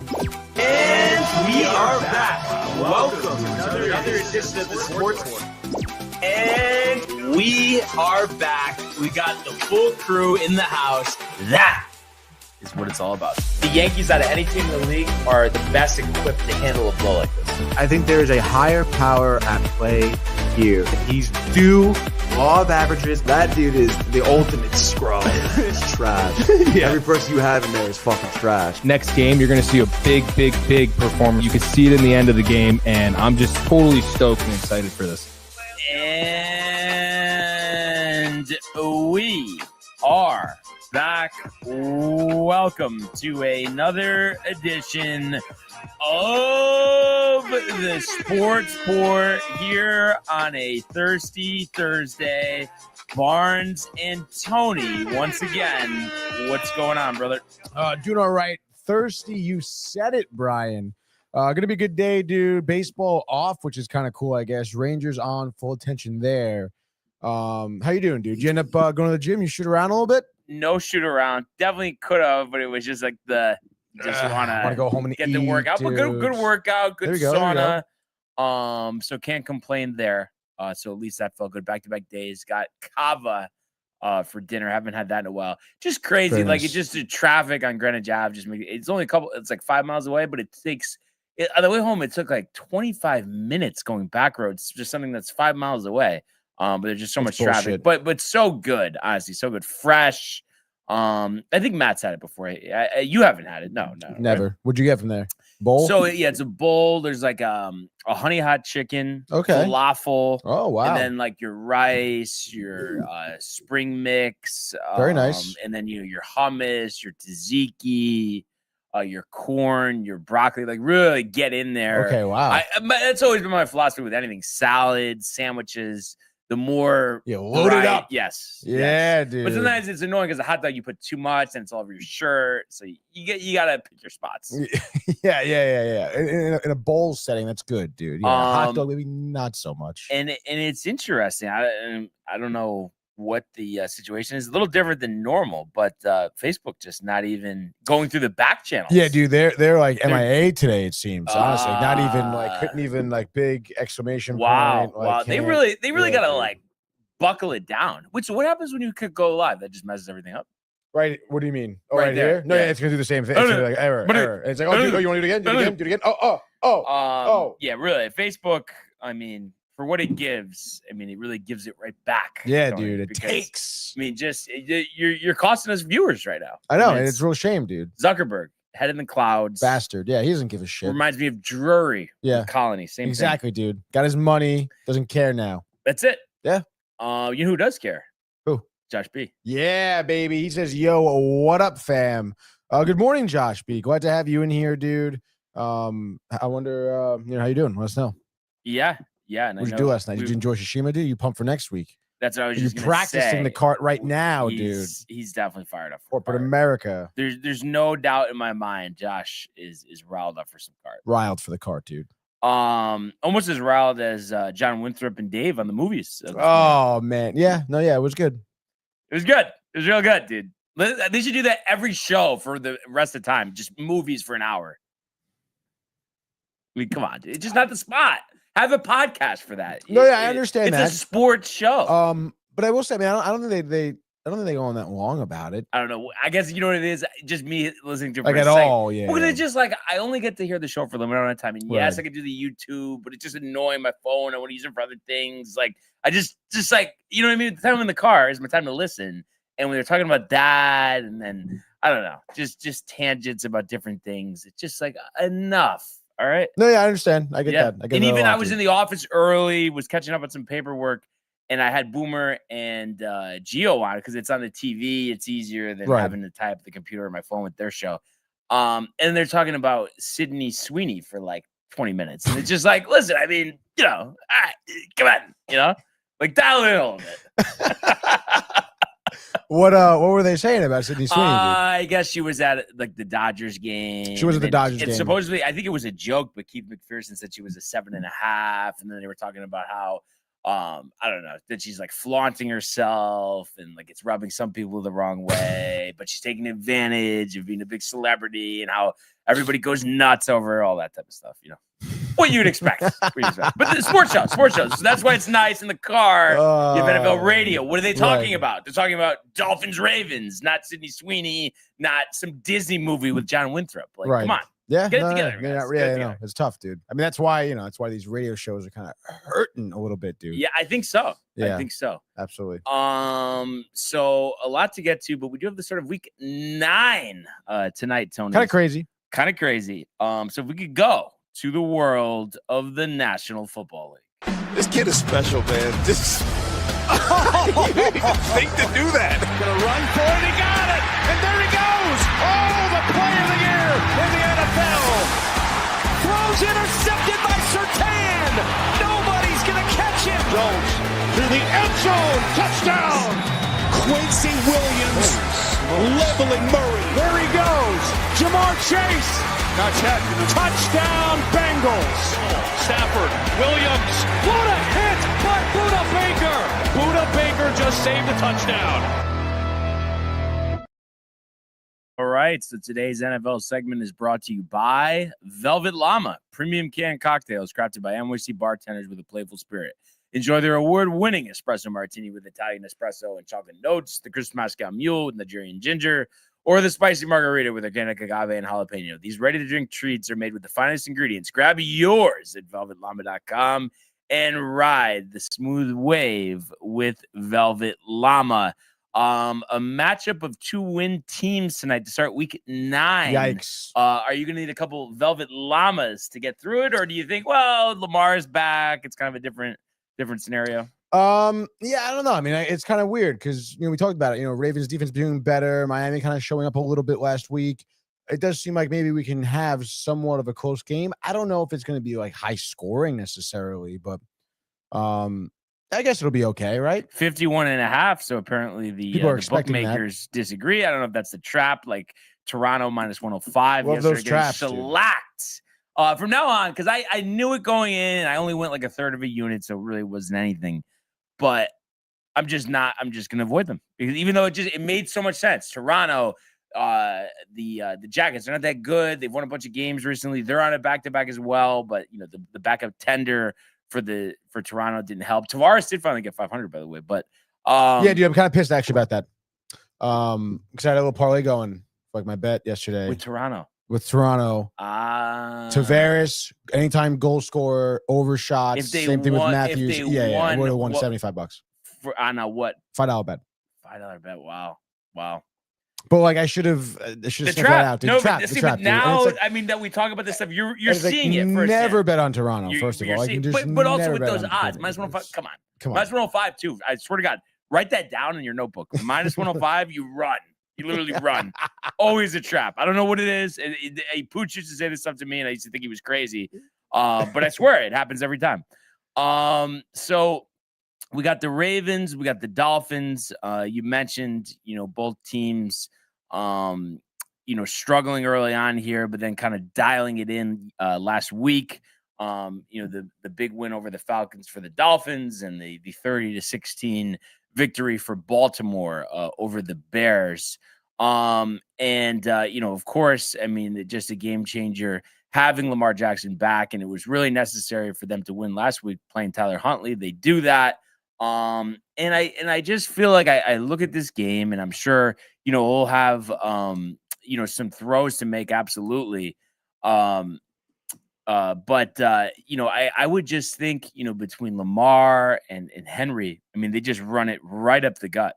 And we are back. Welcome to another edition of the Sports One. And we are back. We got the full crew in the house. That is what it's all about. The Yankees, out of any team in the league, are the best equipped to handle a blow like this. I think there is a higher power at play here. He's due law of averages. That dude is the ultimate scrub. It's trash. Yeah. Every person you have in there is fucking trash. Next game, you're going to see a big performance. You can see it in the end of the game, and I'm just totally stoked and excited for this. And we are back. Welcome to another edition of the Sports Port here on a thirsty Thursday. Barnes and Tony, once again, what's going on, brother? Doing all right. Thirsty, you said it, Brian. Gonna be a good day, dude. Baseball off, which is kind of cool, I guess. Rangers on, full attention there. How you doing, dude? You end up going to the gym? You shoot around a little bit? No shoot around. Definitely could have, but it was just like just want to go home and get eat, the workout. But good workout, good sauna. So can't complain there. So at least that felt good. Back-to-back days. Got kava for dinner. Haven't had that in a while. Just crazy. Very like nice. It just the traffic on Greenwich Ave. It's only it's like 5 miles away, but it takes on the way home. It took like 25 minutes going back roads. Just something that's 5 miles away. But there's just so much traffic. But so good, honestly, so good, fresh. I think Matt's had it before. You haven't had it, no, Never. Right? What'd you get from there? Bowl? So yeah, it's a bowl. There's like a honey hot chicken, falafel. Oh wow! And then like your rice, your spring mix. Very nice. And then your hummus, your tzatziki, your corn, your broccoli. Like really get in there. Okay, wow. That's always been my philosophy with anything: salads, sandwiches. The more load it up. Yes. Yeah, yes. Dude. But sometimes it's annoying because a hot dog you put too much and it's all over your shirt. So you gotta pick your spots. Yeah. In a bowl setting, that's good, dude. Yeah, hot dog maybe not so much. And it's interesting. I don't know what the situation is. A little different than normal, but Facebook just not even going through the back channels. Yeah, dude, they're like MIA today. It seems honestly, not even couldn't even big exclamation point. Wow. They really gotta like buckle it down. What happens when you could go live? That just messes everything up. Right? What do you mean? Oh, right there. Here? No, yeah, it's gonna do the same thing. It's gonna be like error. And it's like, oh, you want to do it again? Do it again? Oh. Yeah, really. Facebook. I mean, for what it gives, I mean, it really gives it right back. Yeah, dude. It takes. I mean, just you're costing us viewers right now. I know, and it's a real shame, dude. Zuckerberg, head in the clouds, bastard. Yeah, he doesn't give a shit. Reminds me of Drury. Yeah, Colony. Same exactly, thing. Dude. Got his money, doesn't care now. That's it. Yeah. You know who does care? Who? Josh B. Yeah, baby. He says, "Yo, what up, fam? Good morning, Josh B. Glad to have you in here, dude. I wonder, how you doing? Let us know. Yeah. What did you do last night? Did you enjoy Shishima, dude? You pumped for next week? That's what I was just practicing the cart right now, dude. He's definitely fired up. Corporate America. There's no doubt in my mind. Josh is riled up for some cart. Riled for the cart, dude. Almost as riled as John Winthrop and Dave on the movies. Oh man, yeah, it was good. It was good. It was real good, dude. They should do that every show for the rest of the time. Just movies for an hour. I mean, come on, dude. It's just not the spot. Have a podcast for that. No, yeah, I understand that. It's a sports show. But I will say, man, I don't think they go on that long about it. I don't know. I guess you know what it is. Just me listening to it like at all. Yeah. Because it's just like I only get to hear the show for a limited amount of time. And yes, I can do the YouTube, but it's just annoying my phone. I want to use it for other things. Like I just like you know what I mean. The time I'm in the car is my time to listen. And when they're talking about that, and then I don't know, just tangents about different things. It's just like enough. All right. No, yeah, I understand. I get that. And even I was in the office early, was catching up on some paperwork, and I had Boomer and Gio on it because it's on the TV. It's easier than having to type the computer or my phone with their show. And they're talking about Sydney Sweeney for like 20 minutes. And it's just like, listen, I mean, all right, come on, like dial it in a little bit. What were they saying about Sydney Sweeney? I guess she was at like the Dodgers game. She was at the Dodgers game. Supposedly, I think it was a joke, but Keith McPherson said she was a 7.5. And then they were talking about how I don't know, that she's like flaunting herself and like it's rubbing some people the wrong way, but she's taking advantage of being a big celebrity and how everybody goes nuts over her, all that type of stuff, you know. What you'd expect. But the sports shows. So that's why it's nice in the car. You have NFL radio. What are they talking about? They're talking about Dolphins Ravens, not Sydney Sweeney, not some Disney movie with John Winthrop. Like, come on. Yeah, get it together. No, it's tough, dude. I mean, that's why these radio shows are kind of hurting a little bit, dude. Yeah, I think so. Yeah, I think so. Absolutely. So a lot to get to, but we do have the start of week 9 tonight, Tony. Kind of crazy. So if we could go to the world of the National Football League. This kid is special, man. Just think to do that. Gonna run for it. He got it. And there he goes. Oh, the play of the year in the NFL. Throws intercepted by Surtain. Nobody's gonna catch him. Jones to the end zone. Touchdown. Quincy Williams leveling Murray. There he goes. Jamar Chase. Not yet. Touchdown Bengals. Stafford, Williams. What a hit by Budda Baker. Budda Baker just saved a touchdown. All right, so today's NFL segment is brought to you by Velvet Llama, premium canned cocktails crafted by AM EST bartenders with a playful spirit. Enjoy their award-winning espresso martini with Italian espresso and chocolate notes, the crisp Moscow Mule with Nigerian ginger, or the spicy margarita with organic agave and jalapeno. These ready-to-drink treats are made with the finest ingredients. Grab yours at velvetllama.com and ride the smooth wave with Velvet Llama. A matchup of 2-win teams tonight to start week 9. Yikes. Are you going to need a couple Velvet Llamas to get through it, or do you think, well, Lamar's back, it's kind of a different scenario? Yeah, I don't know. I mean, it's kind of weird because we talked about it. Ravens defense doing better. Miami kind of showing up a little bit last week. It does seem like maybe we can have somewhat of a close game. I don't know if it's going to be like high scoring necessarily, but I guess it'll be okay, right? 51.5. So apparently the bookmakers disagree. I don't know if that's the trap, like Toronto minus 105. Love those traps, shellacked. From now on, because I knew it going in. I only went like a third of a unit, so it really wasn't anything. But I'm just going to avoid them because even though it made so much sense. Toronto, the Jackets, they're not that good. They've won a bunch of games recently. They're on a back-to-back as well, but the backup tender for Toronto didn't help. Tavares did finally get 500, by the way. But yeah, dude, I'm kind of pissed actually about that. Because I had a little parlay going, like my bet yesterday with Toronto. Tavares, anytime goal scorer, overshots. Same thing with Matthews. I would have won $75 on a what? $5 bet. $5 bet. Wow. But like I should have sniffed that out. Dude. No, the trap, now like, I mean that we talk about this stuff. You're seeing it first. Never bet on Toronto. First of all, but also with those odds, minus 105. Come on, minus 105 too. I swear to God, write that down in your notebook. Minus 105, you run. You literally run. Always a trap. I don't know what it is. Pooch used to say this stuff to me, and I used to think he was crazy. But I swear it happens every time. So we got the Ravens, we got the Dolphins. You mentioned, both teams, struggling early on here, but then kind of dialing it in last week. The big win over the Falcons for the Dolphins and the 30-16 victory for Baltimore over the Bears. Of course, I mean, just a game changer having Lamar Jackson back, and it was really necessary for them to win last week playing Tyler Huntley. They do that. And I just feel like I look at this game, and I'm sure, we'll have, some throws to make. Absolutely. I would just think, between Lamar and Henry, I mean, they just run it right up the gut.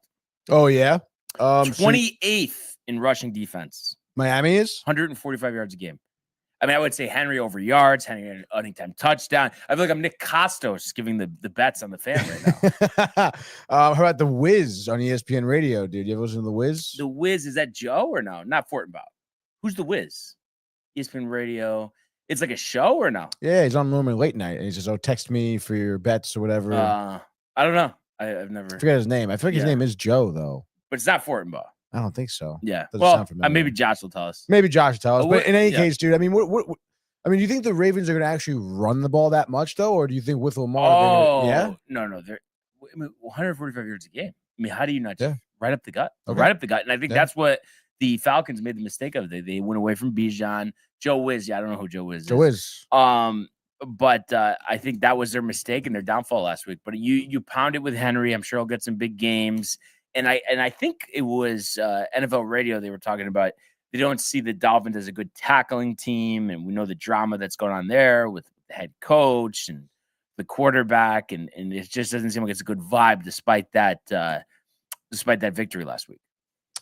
Oh, yeah. 28th in rushing defense. Miami is 145 yards a game. I mean, I would say Henry over yards, Henry anytime touchdown. I feel like I'm Nick Costos giving the bets on the fan right now. How about the Wiz on ESPN Radio, dude? You ever listen to the Wiz? The Wiz, is that Joe or no? Not Fortenbaugh. Who's the Wiz? ESPN Radio. It's like a show or no? Yeah, he's on normally late night. And he says, text me for your bets or whatever. I don't know. I've never. I forget his name. I feel like his name is Joe, though. But it's not Fortenbaugh. I don't think so. Yeah. Doesn't sound familiar. Maybe Josh will tell us. But in any case, dude, I mean, what I mean, do you think the Ravens are going to actually run the ball that much, though? Or do you think with Lamar, no. They're 145 yards a game. I mean, how do you not just right up the gut? Okay. Right up the gut. And I think that's what the Falcons made the mistake of. They went away from Bijan. Joe Wiz. Yeah, I don't know who Joe Wiz is. Joe Wiz. But I think that was their mistake and their downfall last week. But you pound it with Henry. I'm sure he'll get some big games. And I think it was NFL radio. They were talking about they don't see the Dolphins as a good tackling team, and we know the drama that's going on there with the head coach and the quarterback, and it just doesn't seem like it's a good vibe despite that victory last week.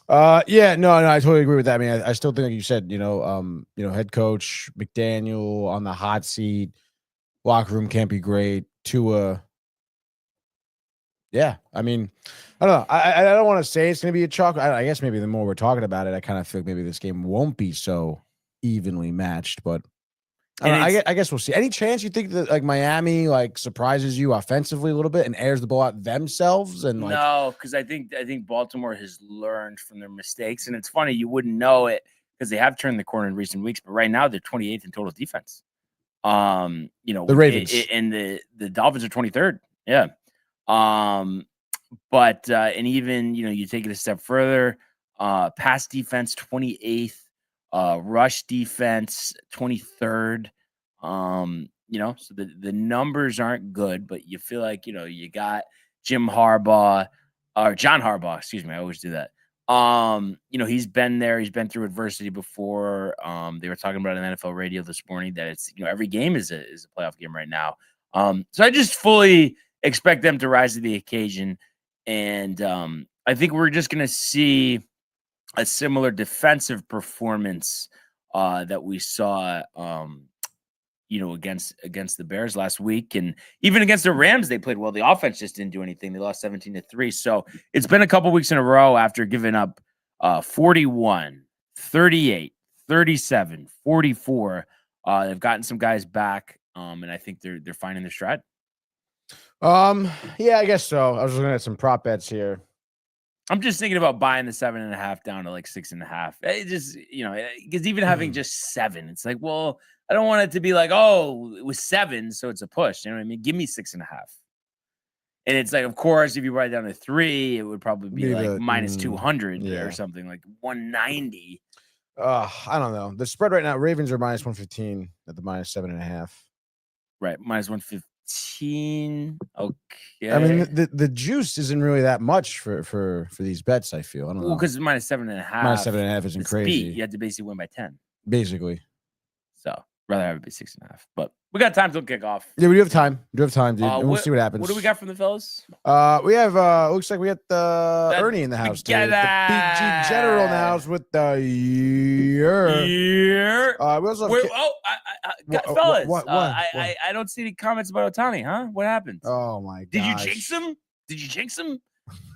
Yeah, no, I totally agree with that. I mean, I still think, like you said, head coach McDaniel on the hot seat, locker room can't be great. Tua. Yeah, I mean, I don't know. I don't want to say it's going to be a chalk. I guess maybe the more we're talking about it, I kind of feel like maybe this game won't be so evenly matched. But I guess we'll see. Any chance you think that like Miami like surprises you offensively a little bit and airs the ball out themselves? And no, because I think Baltimore has learned from their mistakes, and it's funny you wouldn't know it because they have turned the corner in recent weeks. But right now they're 28th in total defense. The Ravens and the Dolphins are 23rd. Yeah. But and even you take it a step further, pass defense 28th, rush defense 23rd. So the numbers aren't good, but you feel like you got John Harbaugh, excuse me, I always do that. He's been there, he's been through adversity before. They were talking about on NFL radio this morning that it's every game is a playoff game right now. So I just fully expect them to rise to the occasion. And I think we're just going to see a similar defensive performance that we saw, against the Bears last week. And even against the Rams, they played well. The offense just didn't do anything. They lost 17-3. So it's been a couple weeks in a row after giving up 41, 38, 37, 44. They've gotten some guys back, and I think they're finding their stride. Yeah, I guess so. I was looking at some prop bets here. I'm just thinking about buying the 7.5 down to like 6.5. It just, because even having just 7, it's like, well, I don't want it to be like, oh, it was 7, so it's a push. You know what I mean? Give me 6.5. And it's like, of course, if you write it down to 3, it would probably be like minus 200 or something, like 190. I don't know. The spread right now, Ravens are minus 115 at the minus 7.5. Right, minus 115. Okay. I mean, the juice isn't really that much for these bets, I feel. I don't know. Because it's minus 7.5. Minus 7.5 isn't crazy. You have to basically win by 10. Basically. So rather have it be 6.5. But we got time till kickoff. Yeah, we do have time. Dude. And we'll see what happens. What do we got from the fellas? We have looks like we got Ernie in the house. The BG General in the house with the year. We also have fellas. What? I don't see any comments about Ohtani, huh? What happened? Oh my god. Did you jinx him?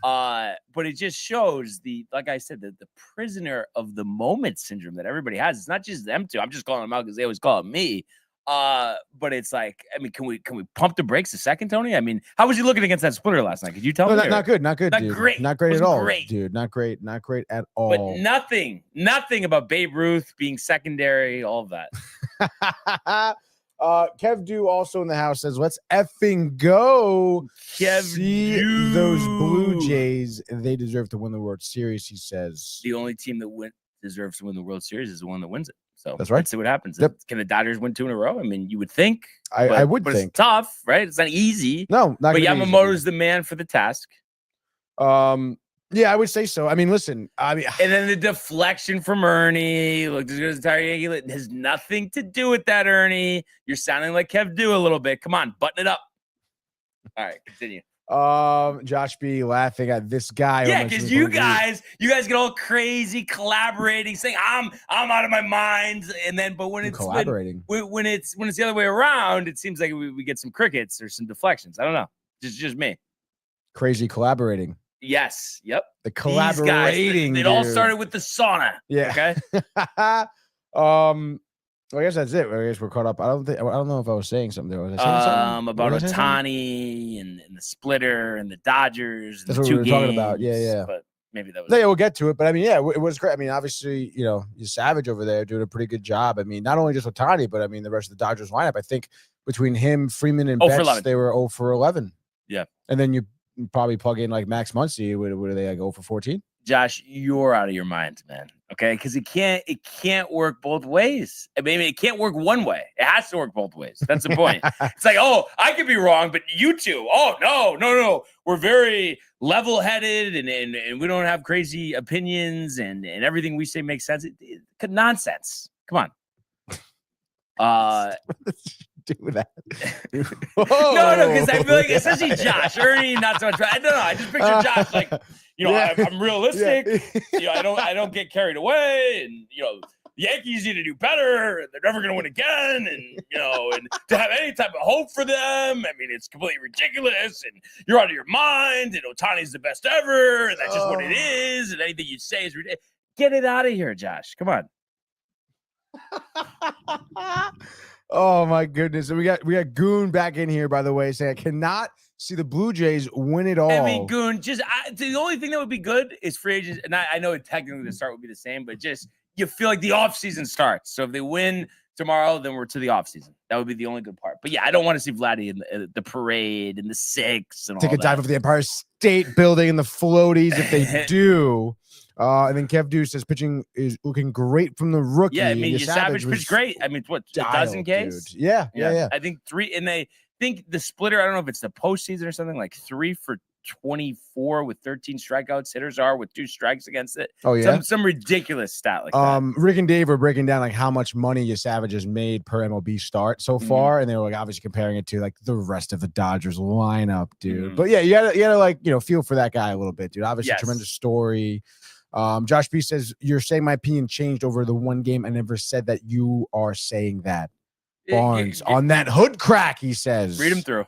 But it just shows like I said, the prisoner of the moment syndrome that everybody has. It's not just them two. I'm just calling them out because they always call it me. But it's like, I mean, can we pump the brakes a second, Tony? I mean, how was he looking against that splitter last night? Could you tell me? Not good, dude. Great. Not great at all, dude. Not great at all. But nothing about Babe Ruth being secondary, all of that. Kev Do also in the house says, let's effing go. See those Blue Jays. They deserve to win the World Series, he says. The only team that deserves to win the World Series is the one that wins it. So that's right. Let's see what happens. Yep. Can the Dodgers win 2 in a row? I mean, you would think. I would think. It's tough, right? It's not easy. No, not but Yamamoto's the man for the task. Yeah, I would say so. I mean, listen. And then the deflection from Ernie. Look, this is entire Yankee. It has nothing to do with that, Ernie. You're sounding like Kev Do a little bit. Come on, button it up. All right, continue. Josh B laughing at this guy. Yeah, because you guys get all crazy collaborating, saying I'm out of my mind, and then but when collaborating, when it's the other way around, it seems like we get some crickets or some deflections. I don't know, just me. Crazy collaborating. Yes. Yep. The collaborating. It all started with the sauna. Yeah. Okay. Well, I guess that's it. I guess we're caught up. I don't know if I was saying something there. Was I saying something? About Ohtani and the splitter and the Dodgers. That's what we were talking about. Yeah. But maybe that was. Yeah, we'll get to it, but I mean, yeah, it was great. I mean, obviously, you know, Savage over there doing a pretty good job. I mean, not only just with Tani, but I mean, the rest of the Dodgers lineup. I think between him, Freeman, and Betts, they were 0 for 11. Yeah, and then you probably plug in like Max Muncy. What are they like 0 for 14? Josh, you're out of your mind, man. Okay, because it can't work both ways. I mean, it can't work one way. It has to work both ways. That's the point. It's like, oh, I could be wrong, but you two, oh no, we're very level-headed and we don't have crazy opinions and everything we say makes sense. Nonsense. Come on. Do that. No, because I feel like especially Josh, Ernie, not so much. I don't know. I just picture Josh like, you know, I'm realistic. Yeah. You know, I don't get carried away, and you know, the Yankees need to do better. They're never going to win again, and you know, and to have any type of hope for them, I mean, it's completely ridiculous. And you're out of your mind. And Ohtani's the best ever, and that's just what it is. And anything you say is ridiculous. Get it out of here, Josh. Come on. Oh my goodness! And we got Goon back in here, by the way, saying I cannot see the Blue Jays win it all. I mean, Goon, the only thing that would be good is free agents. And I know technically the start would be the same, but just you feel like the offseason starts. So if they win tomorrow, then we're to the offseason. That would be the only good part. But yeah, I don't want to see Vladdy in the parade and the six and take all a dive of the Empire State Building and the floaties if they do. And then Kev Deuce says pitching is looking great from the rookie. Yeah, I mean, Savage pitched great. I mean, what, a dozen Ks? Yeah. I think 3, and they think the splitter, I don't know if it's the postseason or something, like 3 for 24 with 13 strikeouts. Hitters are with 2 strikes against it. Oh, yeah. Some ridiculous stat like that. Rick and Dave were breaking down like how much money Savage has made per MLB start so far. And they were like obviously comparing it to like the rest of the Dodgers lineup, dude. But yeah, you gotta like, you know, feel for that guy a little bit, dude. Obviously, tremendous story. Josh B says, you're saying my opinion changed over the one game. I never said that. You are saying that. Barnes on that hood crack, he says. Read him through.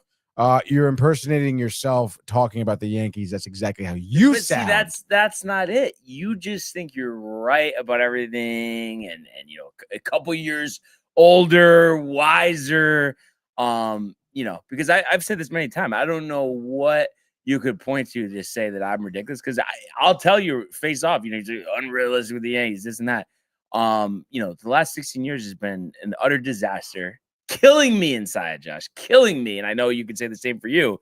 You're impersonating yourself talking about the Yankees. That's exactly how you sound. See, that's not it. You just think you're right about everything, and you know, a couple years older, wiser. You know, because I've said this many times. I don't know what you could point to say that I'm ridiculous, because I'll tell you face off, you know, you're unrealistic with the Yankees, this and that. You know, the last 16 years has been an utter disaster, killing me inside, Josh, killing me. And I know you could say the same for you.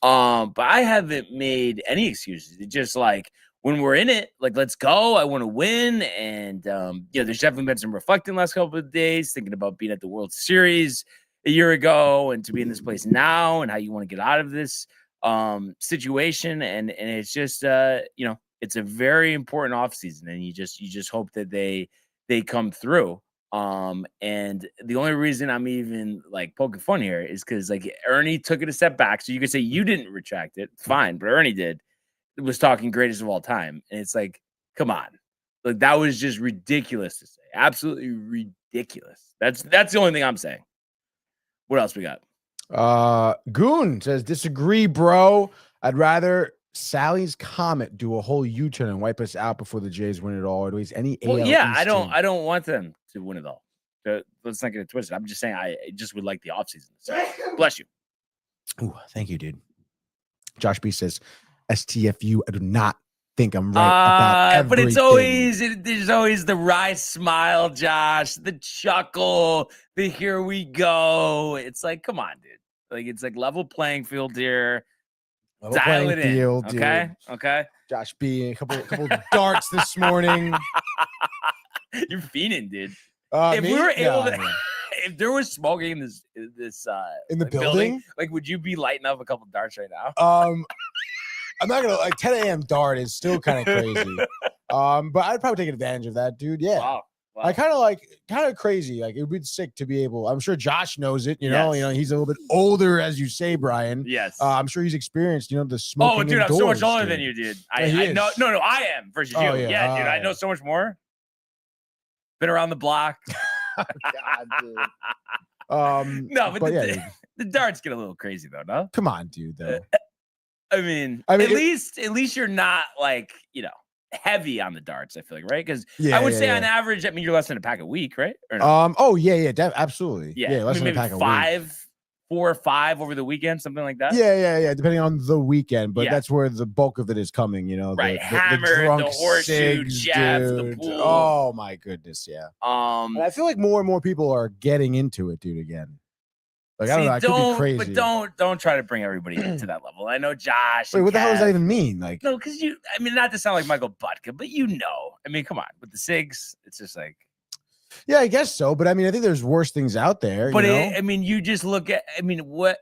But I haven't made any excuses. It's just like when we're in it, like, let's go. I want to win. And, you know, there's definitely been some reflecting last couple of days, thinking about being at the World Series a year ago and to be in this place now and how you want to get out of this situation. And it's just, you know, it's a very important offseason, and you just hope that they come through. And the only reason I'm even like poking fun here is because like Ernie took it a step back. So you could say you didn't retract it. Fine. But Ernie did. It was talking greatest of all time. And it's like, come on. Like, that was just ridiculous to say. Absolutely ridiculous. That's the only thing I'm saying. What else we got? Goon says, disagree, bro. I'd rather Sally's Comet do a whole U-turn and wipe us out before the Jays win it all. Or any AL yeah, East I don't want them to win it all. Let's not get it twisted. I'm just saying I just would like the offseason. So, bless you. Ooh, thank you, dude. Josh B says, STFU, I do not think I'm right about everything. But there's always the wry smile, Josh, the chuckle, the here we go. It's like, come on, dude. Like, it's like level playing field here. Dial it in. Okay. Okay. Josh B, a couple darts this morning. You're fiending, dude. If we were able to, if there was smoking in this in the building, like, would you be lighting up a couple darts right now? I'm not gonna, like, 10 a.m. dart is still kind of crazy. But I'd probably take advantage of that, dude. Yeah. Wow. I kind of crazy. Like, it would be sick to be able. I'm sure Josh knows it. You know, he's a little bit older, as you say, Brian. Yes. I'm sure he's experienced. You know, the smoking. Oh, dude, indoors, I'm so much older than you, dude. I know. No, I am versus you. Yeah, dude, I know so much more. Been around the block. God, dude. No, but the darts get a little crazy though. No, come on, dude. Though. I mean, at least you're not like, you know, heavy on the darts, I feel like, right? Because I would say on average, I mean, you're less than a pack a week, right? Or no? Oh yeah, absolutely. Yeah, less than a pack a week. 4 or 5 over the weekend, something like that. Yeah. Depending on the weekend, but Yeah. that's where the bulk of it is coming. You know, Right. the Hammered, drunk the horseshoe, cigs, Jeff, the dude. pool. Oh my goodness, yeah. And I feel like more and more people are getting into it, dude. Again, like I don't know, I could be crazy, but don't try to bring everybody to that level. I know Josh. Wait, what the hell does that even mean? Like, no, because I mean, not to sound like Michael Buttka, but I mean, come on, with the cigs, it's just like. Yeah, I guess so. But I mean, I think there's worse things out there. But you know? I mean, you just look at. I mean, what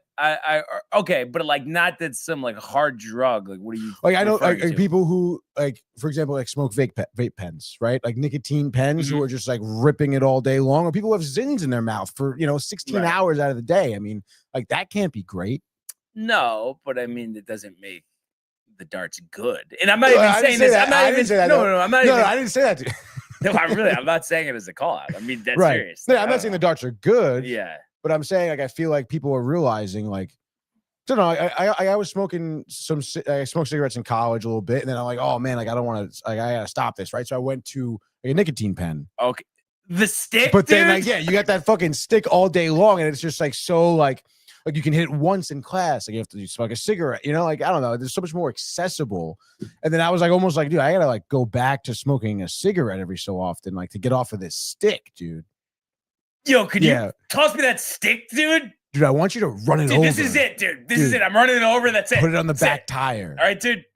okay, but like not that some like hard drug. Like, what are you? Like I know like to? people who like, for example, like smoke vape pens, right? Like nicotine pens, who are just like ripping it all day long, or people who have zins in their mouth for 16 hours out of the day. I mean, like that can't be great. No, but I mean, it doesn't make the darts good. And I'm not even saying this. I'm not I even saying that. No, I'm not even. I didn't say that. Dude. No, I'm not saying it as a call out. I mean, that's right. serious. No, I'm not saying the darts are good. Yeah. But I'm saying like I feel like people are realizing like, I don't know. I was smoking I smoked cigarettes in college a little bit, and then I'm like, oh man, like I don't want to. Like I gotta stop this, right? So I went to a nicotine pen. Okay. The stick, but then dude? like you got that fucking stick all day long, and it's just like so like you can hit it once in class. Like you have to smoke a cigarette, like I don't know. There's so much more accessible. And then I was like almost like, dude, I gotta like go back to smoking a cigarette every so often, like to get off of this stick, dude. Yo, could you toss me that stick, dude? Dude, I want you to run it over. This is it, dude. This is it. I'm running it over. That's it. Put it on the back tire. All right, dude.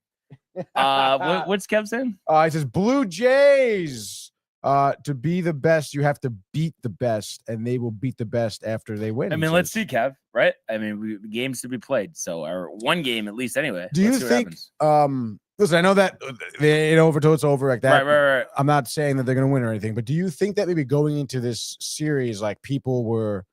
What's Kev saying? It says Blue Jays. To be the best, you have to beat the best, and they will beat the best after they win. I mean, let's see, Kev. Right? I mean, games to be played, so or one game at least, anyway. Do you think? Listen, I know that they over till it's over like that. Right. I'm not saying that they're gonna win or anything, but do you think that maybe going into this series, like people were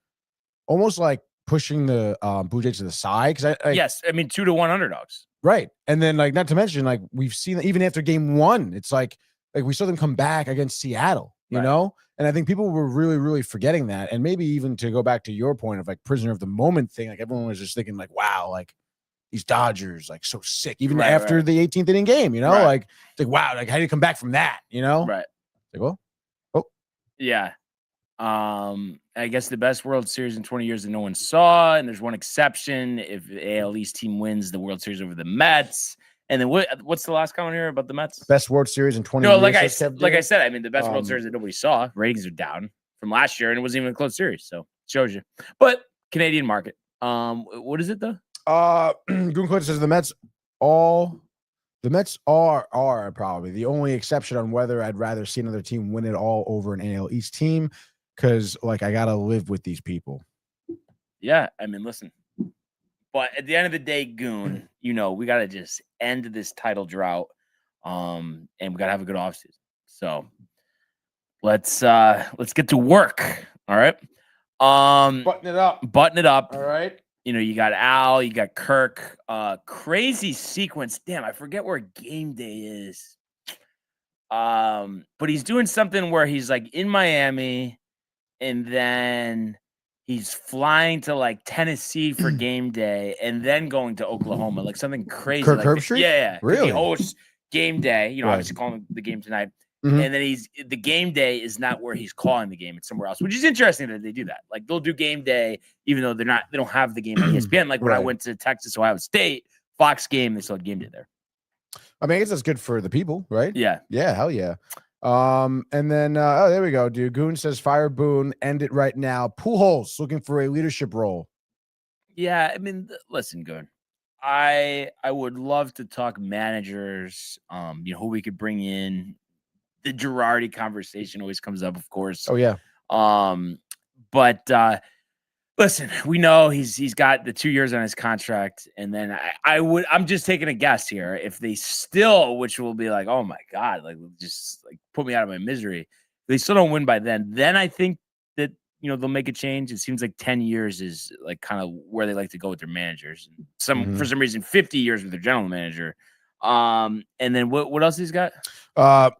almost like pushing the Blue Jays to the side? Because yes, I mean 2-1 underdogs. Right, and then like not to mention like we've seen that even after game 1, it's like we saw them come back against Seattle, you know? And I think people were really, really forgetting that. And maybe even to go back to your point of like prisoner of the moment thing, like everyone was just thinking like, wow, like these Dodgers, like so sick, even after the 18th inning game, like it's like, wow, like how do you come back from that, Right. Like, well, oh. Yeah. I guess the best World Series in 20 years that no one saw. And there's one exception. If the AL East team wins the World Series over the Mets. And then what's the last comment here about the Mets? Best World Series in 20 years. No, like I said, I mean, the best World Series that nobody saw. Ratings are down from last year, and it wasn't even a close series. So it shows you. But Canadian market. What is it though? Goon says the Mets are probably the only exception on whether I'd rather see another team win it all over an AL East team, because like I gotta live with these people. Yeah, I mean, listen. But at the end of the day, Goon, we got to just end this title drought, and we got to have a good offseason. So let's get to work. All right. Button it up. All right. You got Al, you got Kirk. Crazy sequence. Damn, I forget where game day is. But he's doing something where he's like in Miami, and then he's flying to like Tennessee for game day and then going to Oklahoma, like something crazy. Kirk like Herbstreit? Yeah. Really? He hosts game day, obviously calling the game tonight. Mm-hmm. And then the game day is not where he's calling the game. It's somewhere else, which is interesting that they do that. Like they'll do game day, even though they don't have the game on ESPN. Like when I went to Texas, Ohio State, Fox game, they still had game day there. I mean, I guess that's good for the people, right? Yeah. Yeah. Hell yeah. And then there we go, dude. Goon says fire Boone, end it right now. Pujols looking for a leadership role. Yeah, I mean, listen, Goon. I would love to talk managers, who we could bring in. The Girardi conversation always comes up, of course. Oh yeah. But listen, we know he's got the 2 years on his contract, and then I'm just taking a guess here. If they still, which will be like, oh my God, like just like put me out of my misery. If they still don't win by then I think that they'll make a change. It seems like 10 years is like kind of where they like to go with their managers. For some reason, 50 years with their general manager. And then what else he's got?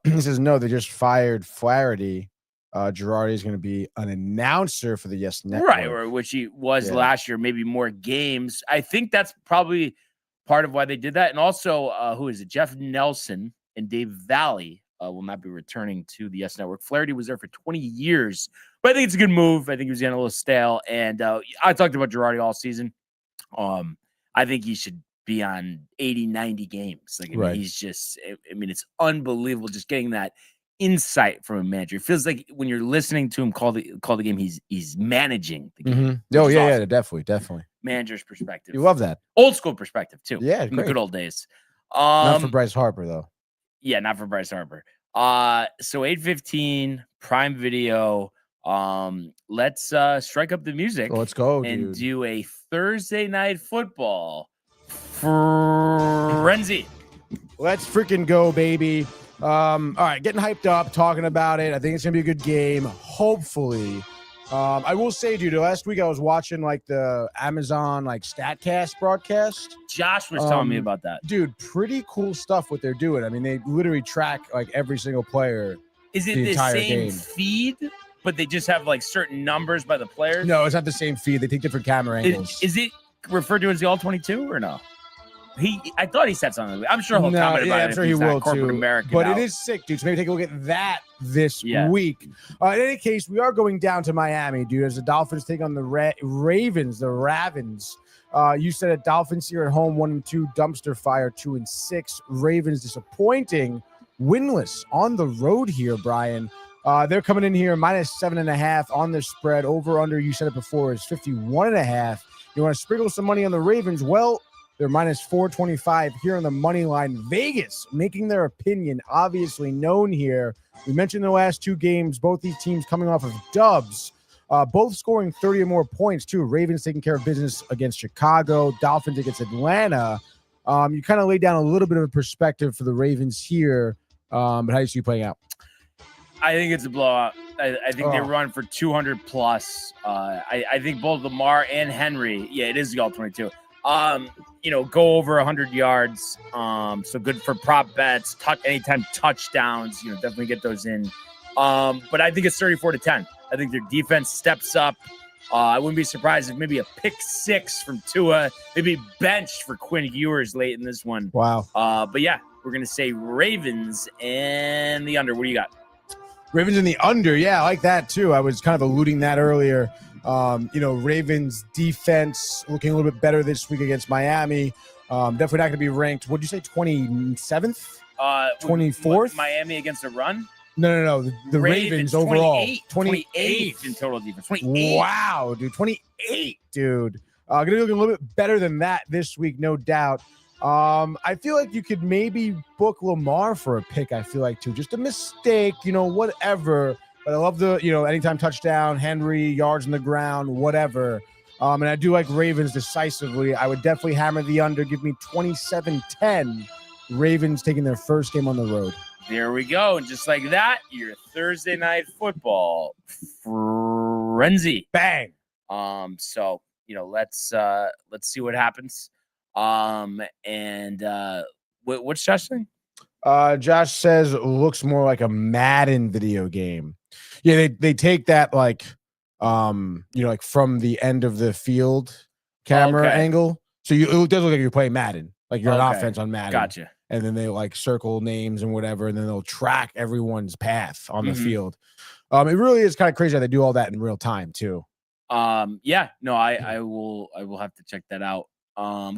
He says no, they just fired Flaherty. Girardi is going to be an announcer for the Yes Network, right? Or which he was last year, maybe more games. I think that's probably part of why they did that. And also, who is it? Jeff Nelson and Dave Valley will not be returning to the Yes Network. Flaherty was there for 20 years But I think it's a good move. I think he was getting a little stale. And I talked about Girardi all season. I think he should be on 80, 90 games. Like, I mean, he's just, I mean, it's unbelievable just getting that insight from a manager. It feels like when you're listening to him call the game, he's managing the game. Mm-hmm. Oh, yeah, awesome. Yeah, definitely. Manager's perspective. You love that. Old school perspective, too. Yeah, from the good old days. Not for Bryce Harper, though. Yeah, not for Bryce Harper. So 8:15, Prime Video. Let's strike up the music. Let's go, and do a Thursday night football frenzy. Let's freaking go, baby. All right, getting hyped up, talking about it. I think it's gonna be a good game. Hopefully. I will say, dude, last week I was watching like the Amazon like StatCast broadcast. Josh was telling me about that. Dude, pretty cool stuff what they're doing. I mean, they literally track like every single player. Is it the same feed, but they just have like certain numbers by the players? No, it's not the same feed. They take different camera angles. Is it referred to as the All-22 or no? I thought he said something. I'm sure he'll comment about it. I'm sure he will too. American but it is sick, dude. So maybe take a look at that this week. In any case, we are going down to Miami, dude, as the Dolphins take on the Ravens, the Ravens. You said it, Dolphins here at home, 1-2, dumpster fire, 2-6. Ravens disappointing, winless on the road here, Brian. They're coming in here -7.5 on the spread. Over under, you said it before, is 51.5. You want to sprinkle some money on the Ravens? Well, they're -425 here on the money line. Vegas making their opinion obviously known here. We mentioned the last two games, both these teams coming off of dubs, both scoring 30 or more points too. Ravens taking care of business against Chicago, Dolphins against Atlanta. You kind of laid down a little bit of a perspective for the Ravens here, but how do you see it playing out? I think it's a blowout. I think they run for 200 plus. I think both Lamar and Henry, it is the All-22. Go over 100 yards. So good for prop bets, anytime touchdowns, definitely get those in. But I think it's 34-10. I think their defense steps up. I wouldn't be surprised if maybe a pick six from Tua, maybe benched for Quinn Ewers late in this one. Wow. But yeah, we're going to say Ravens and the under. What do you got? Ravens in the under. Yeah, I like that too. I was kind of alluding that earlier. Ravens defense looking a little bit better this week against Miami. Definitely not going to be ranked. What'd you say, 27th? 24th? Miami against the run? No. The Ravens overall. 28th in total defense. 28. Wow, dude. 28, dude. Going to be looking a little bit better than that this week, no doubt. I feel like you could maybe book Lamar for a pick, I feel like, too. Just a mistake, whatever. But I love the, anytime touchdown, Henry, yards on the ground, whatever. And I do like Ravens decisively. I would definitely hammer the under. Give me 27-10. Ravens taking their first game on the road. There we go. And just like that, your Thursday night football frenzy. Bang. So, let's see what happens. What's Josh saying? Josh says it looks more like a Madden video game. Yeah, they take that like from the end of the field camera angle. So it does look like you're playing Madden, like you're an offense on Madden. Gotcha. And then they like circle names and whatever, and then they'll track everyone's path on the field. It really is kind of crazy how they do all that in real time too. I will have to check that out.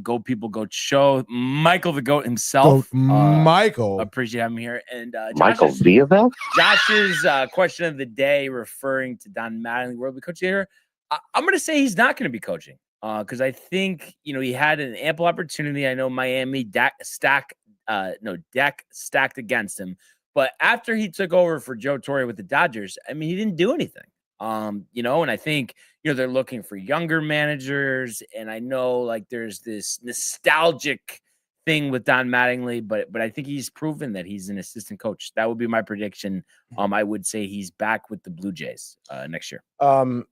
Go show Michael the GOAT himself. Michael, appreciate having him here. And Michael Viavec. Josh's question of the day, referring to Don Mattingly, will be coaching here. I'm going to say he's not going to be coaching because I think he had an ample opportunity. I know Miami deck stacked against him, but after he took over for Joe Torre with the Dodgers, I mean, he didn't do anything. And I think, they're looking for younger managers, and I know like there's this nostalgic thing with Don Mattingly, but I think he's proven that he's an assistant coach. That would be my prediction. I would say he's back with the Blue Jays next year.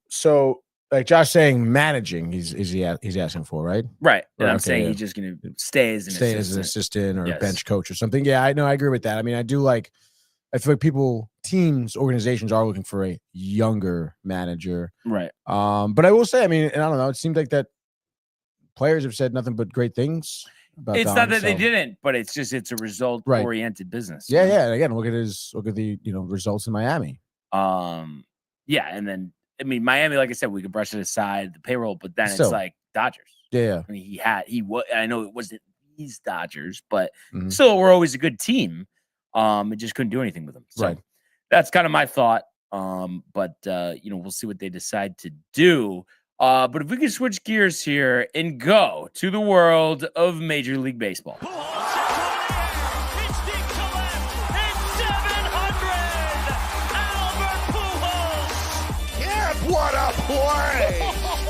So like Josh saying managing, he's asking for, right? Right. And I'm saying he's just going to stay as an assistant or bench coach or something. Yeah, I know. I agree with that. I mean, I feel like teams, organizations are looking for a younger manager. Right. But I will say, I mean, and I don't know, it seems like that players have said nothing but great things about It's not that they didn't, but it's a result-oriented business. Yeah. And again, look at the results in Miami. Yeah, and then I mean Miami, like I said, we could brush it aside the payroll, but then Still. it's like Dodgers. Yeah. I mean, I know it wasn't these Dodgers, but Mhm. still we're always a good team. It just couldn't do anything with them. So Right. that's kind of my thought. But we'll see what they decide to do. But if we could switch gears here and go to the world of Major League Baseball. What a play!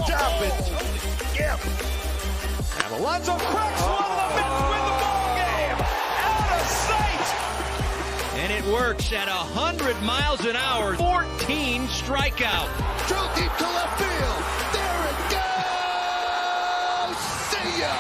Drop it. Yep. And Alonso cracks one. The Mets win the ball game. Out of sight. And it works at 100 miles an hour. 14 strikeout. Drilled deep to left field. There it goes. See ya.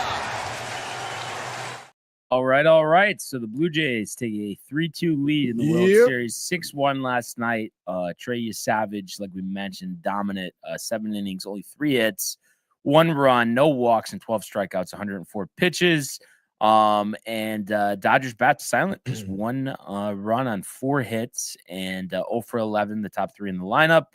All right. So the Blue Jays take a 3-2 lead in the World Series, 6-1 last night. Trey Savage, like we mentioned, dominant, 7 innings, only 3 hits, 1 run, no walks, and 12 strikeouts, 104 pitches. And Dodgers bat silent, just 1 run on 4 hits, and 0 for 11, the top 3 in the lineup.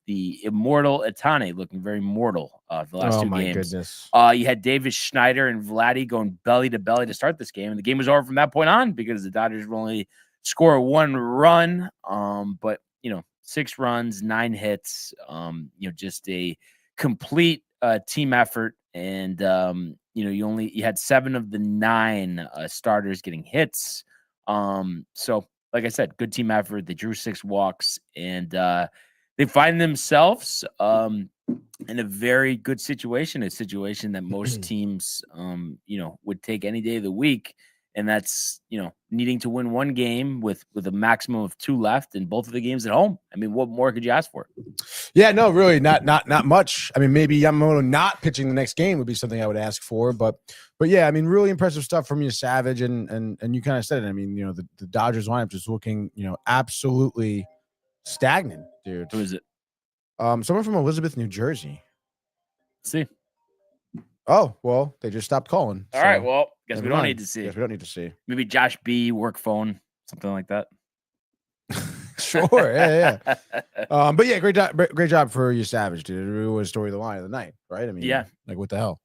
The immortal Itane looking very mortal the last 2 games. Goodness. You had Davis Schneider and Vladdy going belly to belly to start this game, and the game was over from that point on because the Dodgers will only score 1 run. But 6 runs, 9 hits. Just a complete team effort, and you had 7 of the 9 starters getting hits. So like I said, good team effort. They drew 6 walks, and they find themselves in a very good situation, a situation that most teams, would take any day of the week. And that's, needing to win 1 game with a maximum of 2 left, and both of the games at home. I mean, what more could you ask for? Yeah, no, really not much. I mean, maybe Yamamoto not pitching the next game would be something I would ask for, but yeah, I mean, really impressive stuff from you, Savage, and you kind of said it. I mean, the Dodgers lineup just looking, absolutely stagnant, dude. Who is it? Someone from Elizabeth, New Jersey. Let's see. Oh, well, they just stopped calling. All right, well, guess we don't need to see. Guess we don't need to see. Maybe Josh B, work phone, something like that. Sure, yeah. But yeah, great job for you, Savage, dude. It really was story of the line of the night, right? I mean, yeah. Like what the hell?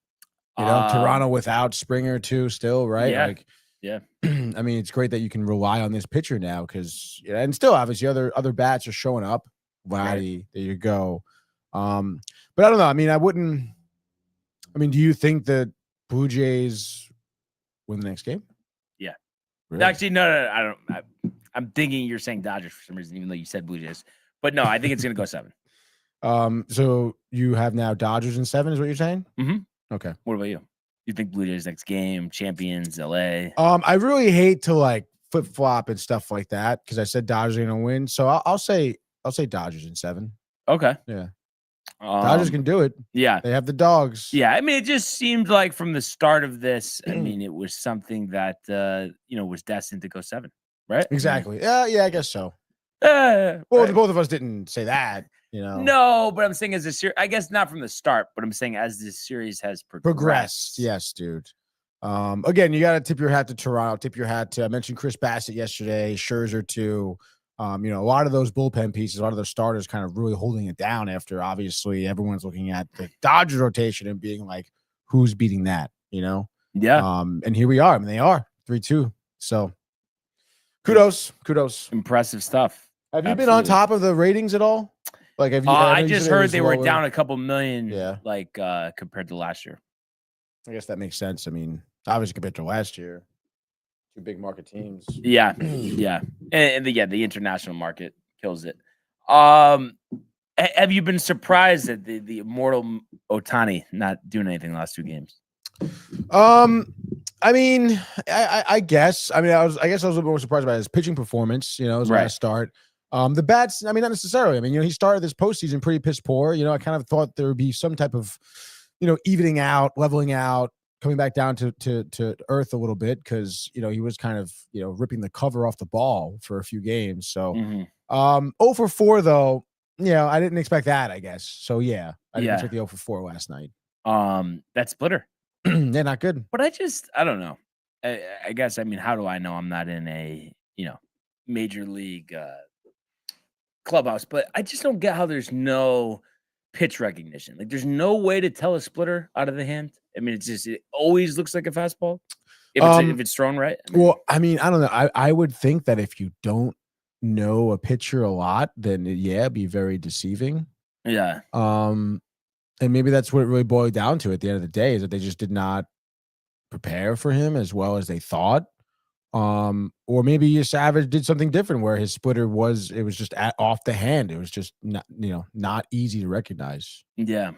Toronto without Springer too, still, right? Yeah. Like, yeah. I mean, it's great that you can rely on this pitcher now because, and still obviously other bats are showing up. Vladdy, right. There you go. But I don't know. I mean, do you think that Blue Jays win the next game? Yeah. Really? Actually, no. I don't. I'm thinking you're saying Dodgers for some reason, even though you said Blue Jays. But no, I think it's going to go 7. So you have now Dodgers in 7, is what you're saying? Mm-hmm. Okay. What about you? You think Blue Jays next game, champions, LA? I really hate to flip flop and stuff like that because I said Dodgers are going to win. So I'll say Dodgers in 7. Okay. Yeah. Dodgers can do it. Yeah. They have the dogs. Yeah. I mean, it just seemed like from the start of this, I mean, it was something that, was destined to go 7, right? Exactly. Yeah, I guess so. Well, right. Both of us didn't say that, No, but I'm saying as a series, I guess not from the start, but I'm saying as this series has progressed. Yes, dude. Again, you got to tip your hat to Toronto, tip your hat to, I mentioned Chris Bassett yesterday, Scherzer too. A lot of those bullpen pieces, a lot of those starters kind of really holding it down after obviously everyone's looking at the Dodgers rotation and being like, who's beating that, Yeah. And here we are. I mean, they are 3-2. So kudos. Impressive stuff. Have you been on top of the ratings at all? Like, have you? I just heard they were down a couple million, compared to last year. I guess that makes sense. I mean, obviously compared to last year, 2 big market teams. Yeah. And the international market kills it. Have you been surprised at the immortal Ohtani not doing anything the last 2 games? I mean, I guess. I guess I was a little bit more surprised by his pitching performance, his last start. The bats, I mean, not necessarily. I mean, he started this postseason pretty piss poor. I kind of thought there would be some type of, evening out, leveling out, coming back down to earth a little bit because, he was kind of, ripping the cover off the ball for a few games. So, 0 for 4, though, I didn't expect that, I guess. So, yeah, I didn't expect the 0 for 4 last night. That splitter. Yeah, not good. But I don't know. I guess, I mean, how do I know I'm not in a, major league clubhouse, but I just don't get how there's no pitch recognition. Like, there's no way to tell a splitter out of the hand. I mean, it always looks like a fastball if it's thrown right. I mean, I don't know. I would think that if you don't know a pitcher a lot, then it'd be very deceiving. Yeah. And maybe that's what it really boiled down to at the end of the day, is that they just did not prepare for him as well as they thought. Or maybe Savage did something different where his splitter was just off the hand. It was just not easy to recognize. Yeah.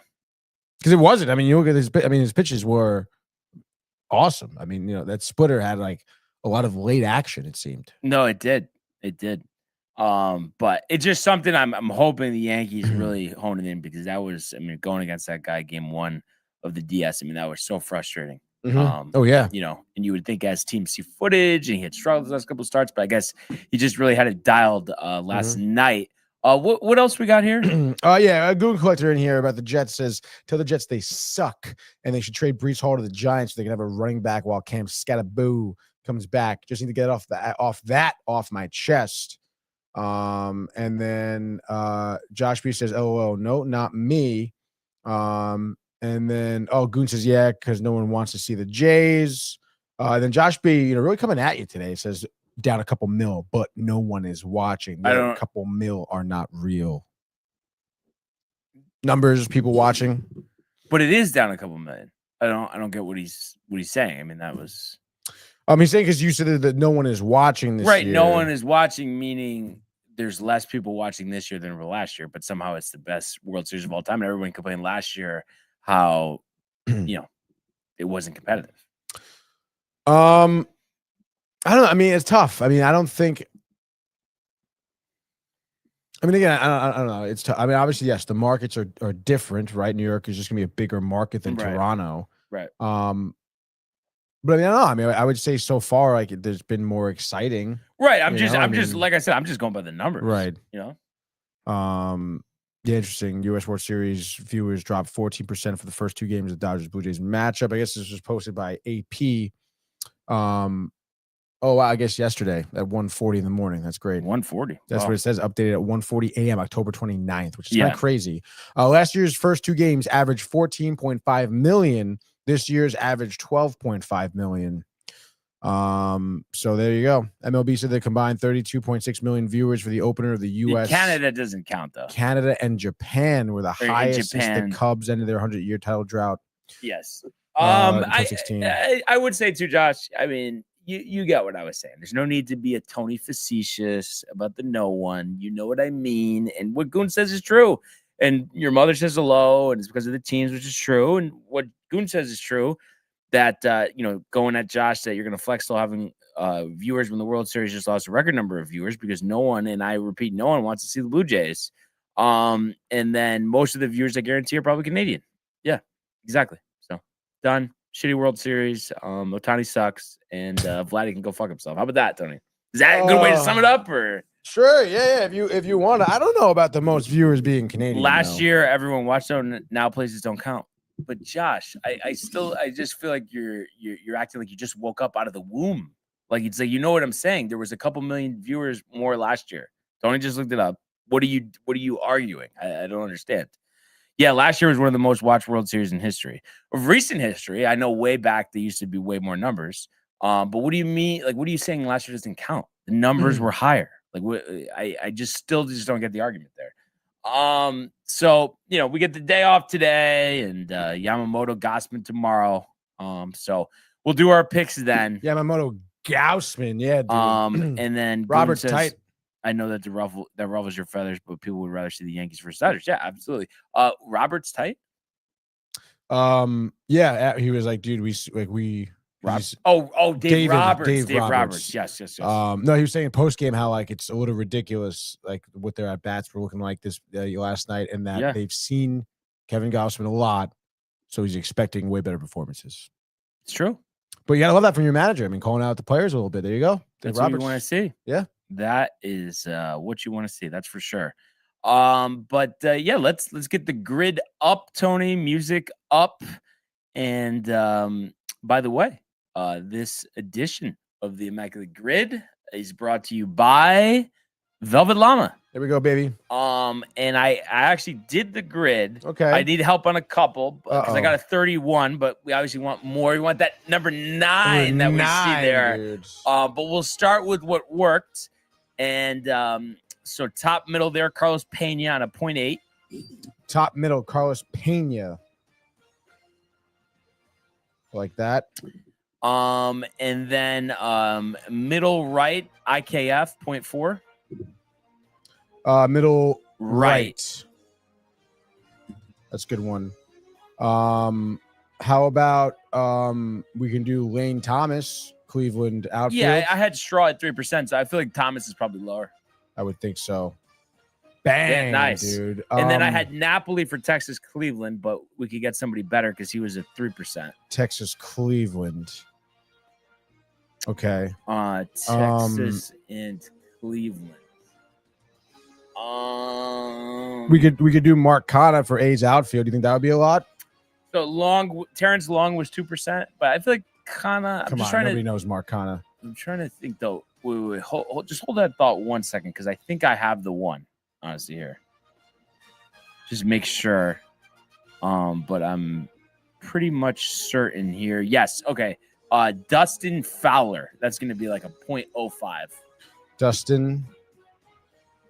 Because it wasn't. I mean, you look at his pitches were awesome. I mean, that splitter had like a lot of late action, it seemed. No, it did. It did. But it's just something I'm hoping the Yankees really hone it in, because that was, I mean, going against that guy game 1 of the DS, I mean, that was so frustrating. Oh yeah. And you would think as teams see footage, and he had struggled the last couple of starts, but I guess he just really had it dialed last night. What else we got here? Yeah, a Goon Collector in here about the Jets says, tell the Jets they suck and they should trade Breece Hall to the Giants so they can have a running back while Cam Scattaboo comes back. Just need to get off my chest. And then Josh B says, "LOL, no, not me." And then Goon says, "Yeah, because no one wants to see the Jays." Then Josh B, really coming at you today, says down a couple mil, but no one is watching. A couple mil are not real numbers. People watching, but it is down a couple million. I don't get what he's saying. I mean, that was. He's saying because you said that no one is watching this year. No one is watching, meaning there's less people watching this year than over last year, but somehow it's the best World Series of all time. And everyone complained last year how, it wasn't competitive. I don't know. I mean, it's tough. I mean, I don't think. I mean, again, I don't know. It's tough. I mean, obviously, yes, the markets are different, right? New York is just gonna be a bigger market than Toronto, right? But I mean, I don't know. I mean, I would say so far, like, there's been more exciting, right? I'm just like I said, I'm just going by the numbers, right? Yeah, interesting. U.S. World Series viewers dropped 14% for the first 2 games of the Dodgers Blue Jays matchup. I guess this was posted by AP. Oh wow, I guess yesterday at 1:40 in the morning. That's great. 1:40. That's what it says. Updated at 1:40 a.m. October 29th, which is kind of crazy. Last year's first 2 games averaged 14.5 million. This year's averaged 12.5 million. So there you go. MLB said they combined 32.6 million viewers for the opener of the U.S. Canada doesn't count though. Canada and Japan were the highest since the Cubs ended their 100-year title drought. Yes. 2016. I would say too, Josh. I mean, you get what I was saying. There's no need to be a Tony facetious about the no one. You know what I mean. And what Goon says is true. And your mother says hello, and it's because of the teams, which is true. And what Goon says is true. That going at Josh that you're going to flex still having viewers when the World Series just lost a record number of viewers, because no one, and I repeat, no one wants to see the Blue Jays. And then most of the viewers, I guarantee, are probably Canadian. Yeah, exactly. So done. Shitty World Series. Ohtani sucks, and Vladdy can go fuck himself. How about that, Tony? Is that a good way to sum it up? Or sure, yeah. If you want to, I don't know about the most viewers being Canadian. Last year, everyone watched them. Now places don't count. But Josh, I just feel like you're acting like you just woke up out of the womb. Like, it's like, you know what I'm saying? There was a couple million viewers more last year. Tony just looked it up. What are you arguing? I don't understand. Yeah, last year was one of the most watched World Series in history. Of recent history, I know way back there used to be way more numbers. But what do you mean? Like, what are you saying last year doesn't count? The numbers were higher. Like, I just don't get the argument there. So, we get the day off today, and Yamamoto Gausman tomorrow. So we'll do our picks then. Yamamoto Gausman, yeah, dude. And then Robert's tight. I know that ruffles your feathers, but people would rather see the Yankees versus Dodgers. Yeah, absolutely. Robert's tight. Yeah, he was like, dude, Dave Roberts. Yes. No, he was saying post game how like it's a little ridiculous, like what their at bats were looking like this last night, and that they've seen Kevin Gausman a lot, so he's expecting way better performances. It's true, but you gotta love that from your manager. I mean, calling out the players a little bit. There you go. That's what you want to see. Yeah, that is what you want to see. That's for sure. But let's get the grid up, Tony. Music up, and by the way. This edition of the Immaculate Grid is brought to you by Velvet Llama. There we go, baby. And I actually did the grid. Okay. I need help on a couple because I got a 31, but we obviously want more. We want that number 9 that we see there. Dude. But we'll start with what worked. And so top middle there, Carlos Pena on a 0.8. Top middle, Carlos Pena. Like that. And then middle right, IKF 0.4. Middle Right. That's a good one. How about we can do Lane Thomas, Cleveland outfield? Yeah, I had Straw at 3%, so I feel like Thomas is probably lower. I would think so. Bang, Yeah, nice, dude. And then I had Napoli for Texas, Cleveland, but we could get somebody better because he was at 3%. Texas, Cleveland. Okay. Texas and Cleveland. We could do Mark Canha for A's outfield. Do you think that would be a lot? So Terrence Long was 2%, but I feel like Canha. Come on, nobody knows Mark Canha. I'm trying to think though. Wait, just hold that thought 1 second because I think I have the one. Honestly, here, just make sure. But I'm pretty much certain here. Yes, okay. Dustin Fowler. That's going to be like a 0.05. Dustin.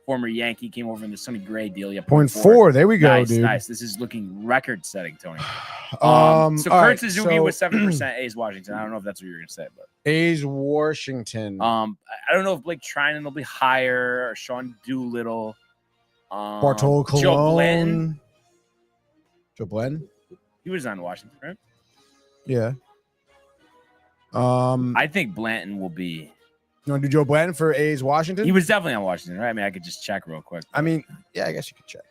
Former Yankee, came over in the Sonny Gray deal. Yeah, 0.4. There we go, nice, dude. Nice. This is looking record-setting, Tony. So Kurt right, Suzuki was 7%. A's Washington. I don't know if that's what you're going to say, but A's Washington. I don't know if Blake Trinan will be higher or Sean Doolittle. Bartolo Colon. Joe Blanton. Joe Blanton. He was on Washington, right? Yeah. I think Blanton will be. You want to do Joe Blanton for A's Washington? He was definitely on Washington, right? I mean, I could just check real quick. I mean, yeah, I guess you could check.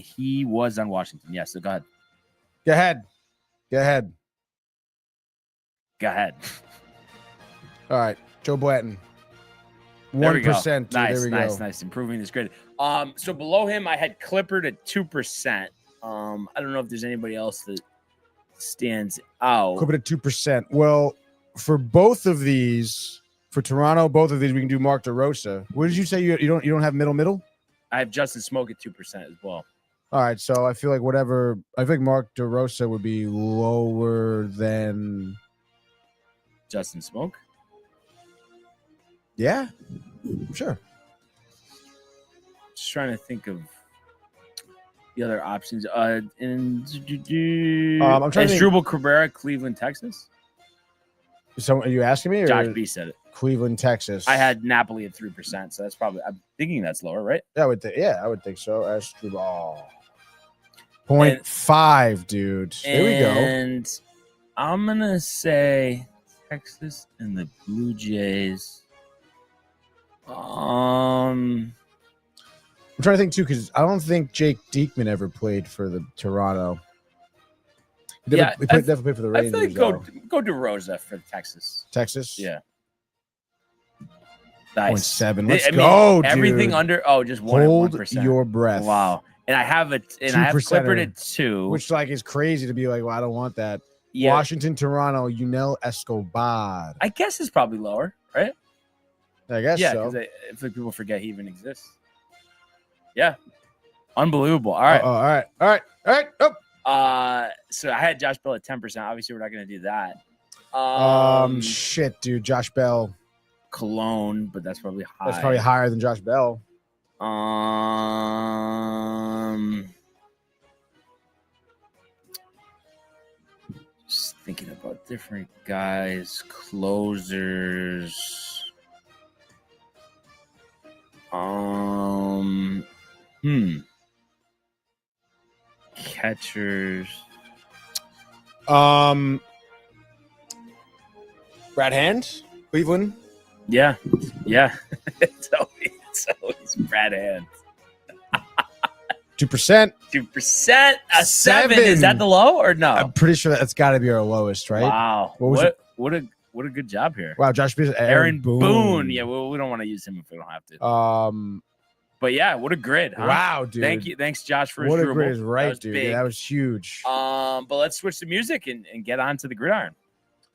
He was on Washington. Yes, so go ahead. Go ahead. Go ahead. Go ahead. All right, Joe Blanton. 1%. Nice, there we go. Nice. Improving this grid. So below him, I had Clippard at 2%. I don't know if there's anybody else that stands out. Clippard at 2%. Well, for both of these, for Toronto, both of these, we can do Mark DeRosa. What did you say? You don't have middle? I have Justin Smoke at 2% as well. All right, so I feel like I think Mark DeRosa would be lower than Justin Smoke? Yeah, sure. Just trying to think of the other options. I'm trying to think. Asdrubal Cabrera, Cleveland, Texas. So are you asking me? Or Josh B said it. Cleveland, Texas. I had Napoli at 3%, so that's probably. I'm thinking that's lower, right? I would think so. Asdrubal. 0.5, dude. There we go. And I'm gonna say Texas and the Blue Jays. I'm trying to think too, because I don't think Jake Diekman ever played for the Toronto. He definitely played for the Rangers. I feel like go DeRosa for Texas. Texas? Yeah. Nice. 0.7. Let's go, dude. Everything under just 1%. Your breath. Wow. And I have it, and I have Clippard at 2, which is crazy to be like, well, I don't want that. Yeah. Washington, Toronto, Yunel Escobar. I guess it's probably lower, right? I guess yeah, so. because I feel like people forget he even exists. Yeah. Unbelievable. All right. All right. Oh. So I had Josh Bell at 10%. Obviously, we're not going to do that. Shit, dude. Josh Bell. Cologne, but that's probably high. That's probably higher than Josh Bell. Just thinking about different guys, closers. Catchers. Brad Hand, Cleveland. Yeah. It's always Brad Hand. 2%. 2%. A 7. Is that the low or no? I'm pretty sure that's got to be our lowest, right? Wow. What a good job here. Wow, Josh Beers, Aaron Boone. Yeah, well, we don't want to use him if we don't have to. But yeah, what a grid. Huh? Wow, dude. Thank you. Thanks, Josh, for what his a grid is right, dude. Big. Yeah, that was huge. But let's switch to music and get on to the gridiron.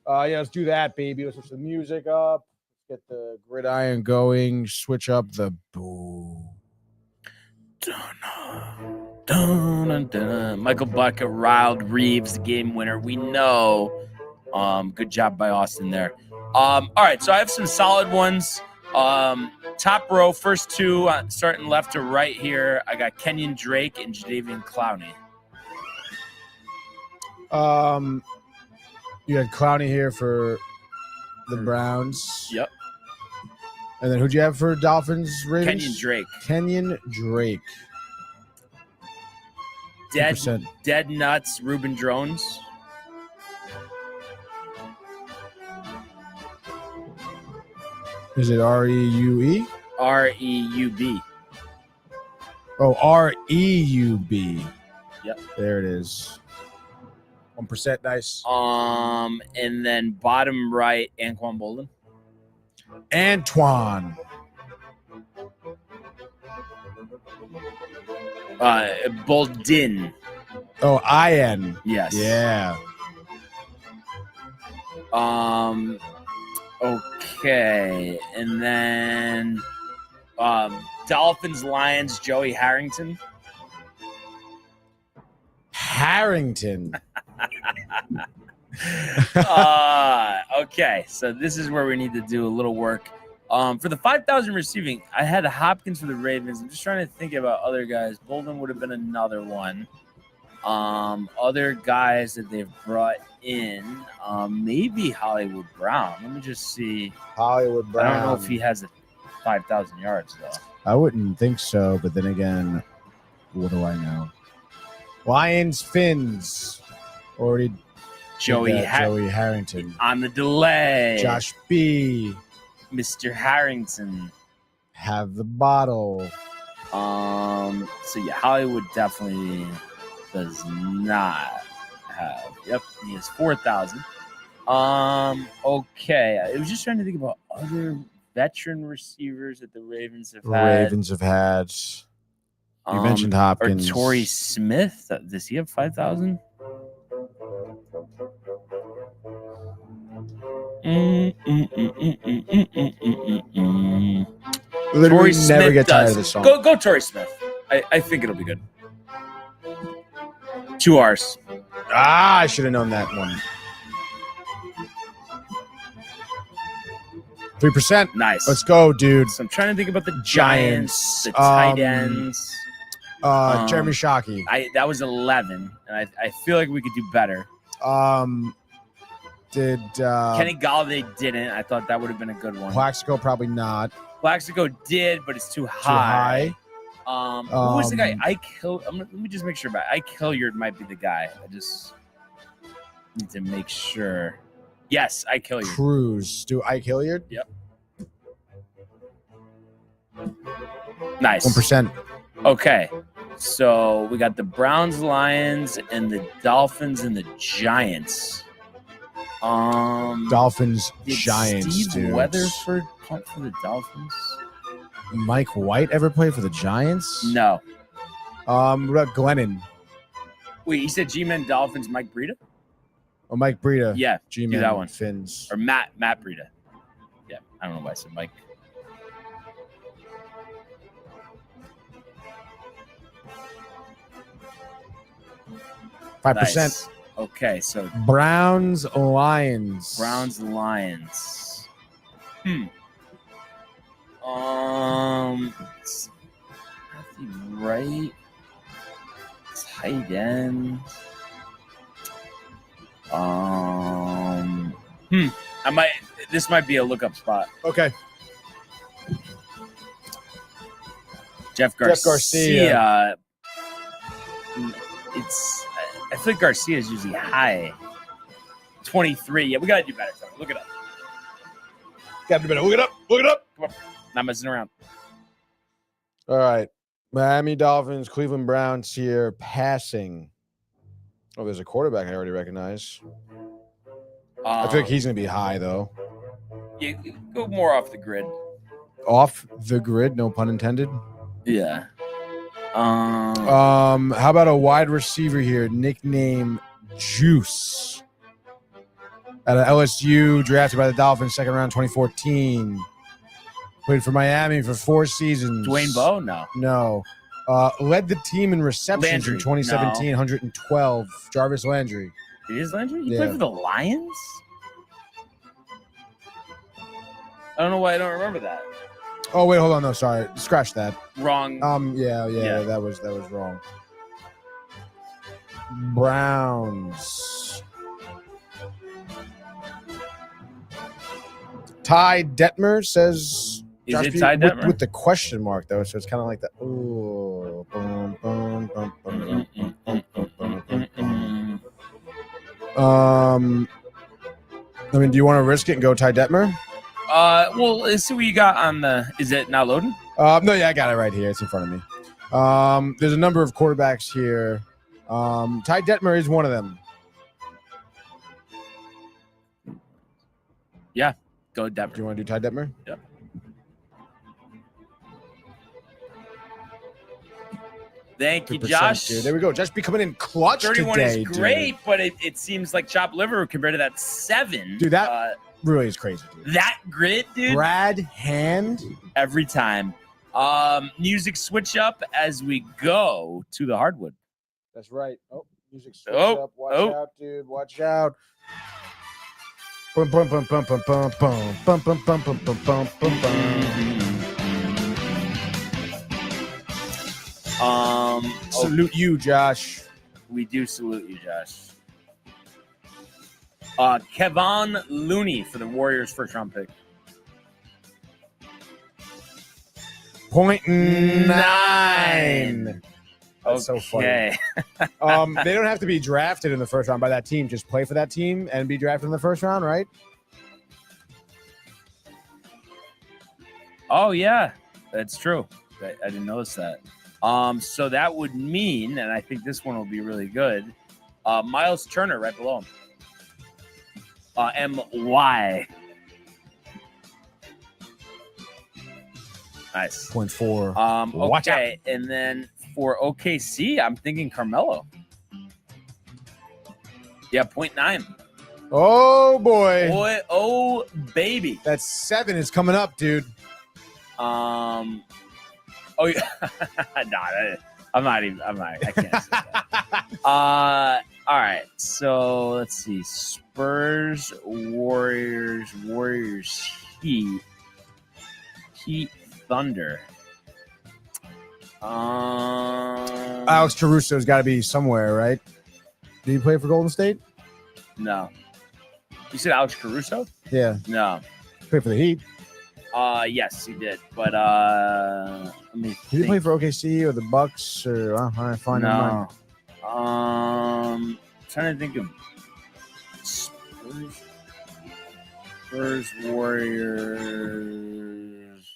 Yeah, let's do that, baby. Let's switch the music up. get the gridiron going. Switch up the boo. Michael Buck riled Reeves, the game winner. We know. Good job by Austin there. All right, so I have some solid ones. Top row, first two, starting left to right here. I got Kenyon Drake and Jadeveon Clowney. You had Clowney here for the Browns. Yep. And then who'd you have for Dolphins, Ravens? Kenyon Drake. Kenyon Drake. Dead Nuts, Reuben Drones. Is it R-E-U-E? R-E-U-B. Oh, R-E-U-B. Yep. There it is. 1% dice. And then bottom right, Anquan Bolden. Antoine. Bolden. Oh, I-N. Yes. Yeah. Okay. And then Dolphins, Lions, Joey Harrington. Harrington. Okay, so this is where we need to do a little work. For the 5,000 receiving, I had Hopkins for the Ravens. I'm just trying to think about other guys. Bolden would have been another one. Other guys that they've brought in, maybe Hollywood Brown. Let me just see. Hollywood Brown. I don't know if he has 5,000 yards though. I wouldn't think so, but then again, what do I know? Lions, Finns. Already. Joey Harrington. On the delay. Josh B. Mr. Harrington. Have the bottle. So yeah, Hollywood definitely does not have. Yep, he has 4,000. Okay. I was just trying to think about other veteran receivers that the Ravens have had. You mentioned Hopkins. Or Torrey Smith. Does he have 5,000? Literally never get tired does. of this song. Go Torrey Smith. I think it'll be good. 2 R's. I should have known that one. 3%. Nice. Let's go, dude. So I'm trying to think about the Giants, the tight ends. Jeremy Shockey. That was 11, and I feel like we could do better. Did Kenny Galladay didn't. I thought that would have been a good one. Plaxico probably not. Plaxico did, but it's too high. Who was the guy? Let me just make sure about Ike Hilliard might be the guy. I just need to make sure. Yes, Ike Hilliard. Cruz. Do Ike Hilliard? Yep. Nice. 1%. Okay. So we got the Browns, Lions, and the Dolphins and the Giants. Dolphins, Giants, Steve dude. Weatherford punt for the Dolphins? Mike White ever played for the Giants? No. What about Glennon? Wait, you said G-Men, Dolphins, Mike Breida? Oh, Mike Breida. Yeah, G-Man, do that one. Finns. Or Matt Breida. Yeah, I don't know why I said Mike. Nice. 5%. Okay, so Browns, Lions. Right. Tight end. This might be a lookup spot. Okay. Jeff Garcia. I feel like Garcia is usually high. 23. Yeah, we gotta do better. Look it up. Gotta do better. Look it up. Look it up. Come on. Not messing around. All right. Miami Dolphins, Cleveland Browns here. Passing. Oh, there's a quarterback I already recognize. I feel like he's going to be high, though. Yeah, go more off the grid. Off the grid, no pun intended. Yeah. How about a wide receiver here, nickname Juice? Out of LSU, drafted by the Dolphins, second round, 2014. Played for Miami for 4 seasons. Dwayne Bowe? No. No. Led the team in receptions Landry. in 2017, 112. Jarvis Landry. It is Landry? He Yeah. played for the Lions? I don't know why I don't remember that. Oh, wait, hold on. No, sorry. Scratch that. Wrong. Yeah, Yeah. that was wrong. Browns. Ty Detmer says. Is Josh it P, Ty Detmer? with the question mark though, so it's kind of like that. Ooh. Boom, boom, boom, boom, I mean, do you want to risk it and go Ty Detmer? Well, let's see what you got on the. Is it now loading? No, yeah, I got it right here. It's in front of me. There's a number of quarterbacks here. Ty Detmer is one of them. Yeah, go Do Denver. you want to do Ty Detmer? Yep. Thank you, 2%, Josh. dude. There we go. Josh be coming in clutch 31 today, is great, dude. but it seems like chopped liver compared to that 7. Dude, that really is crazy, dude. that grit, dude. Brad Hand. Every time. Music switch up as we go to the hardwood. That's right. Oh, music switch Oh, up. Watch oh. out, dude. Watch out. Bum, bum, bum, bum, bum, bum, bum, bum, bum, bum, bum, bum, bum, bum, bum. Salute you, Josh. We do salute you, Josh. Kevon Looney for the Warriors first round pick. 0.9. That's so funny. Okay. They don't have to be drafted in the first round by that team. Just play for that team and be drafted in the first round, right? Oh yeah, that's true. I didn't notice that. So that would mean, and I think this one will be really good. Miles Turner right below him. MY. Nice. 0.4. Watch Okay, and then for OKC, I'm thinking Carmelo. Yeah, 0.9. Oh boy. Boy, oh baby. That 7 is coming up, dude. Oh yeah. I can't say that. All right. So let's see. Spurs, Warriors, Heat, Thunder. Alex Caruso's got to be somewhere, right? Did he play for Golden State? No. You said Alex Caruso? Yeah. No. Played for the Heat. Yes, he did. But let me Did he think. play for OKC or the Bucks or I find him mine. No. Trying to think of Spurs, Warriors,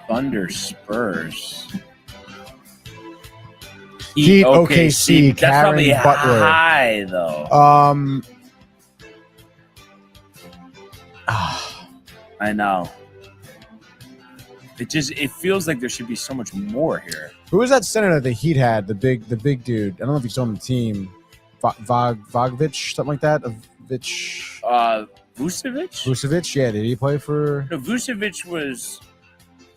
Thunder, Spurs. Heat, OKC, That's Karen probably Butler. high though. I know. It feels like there should be so much more here. Who was that center that the Heat had? The big dude. I don't know if he's on the team. Vagovic, something like that. Vucevic. Yeah, did he play for? No, Vucevic was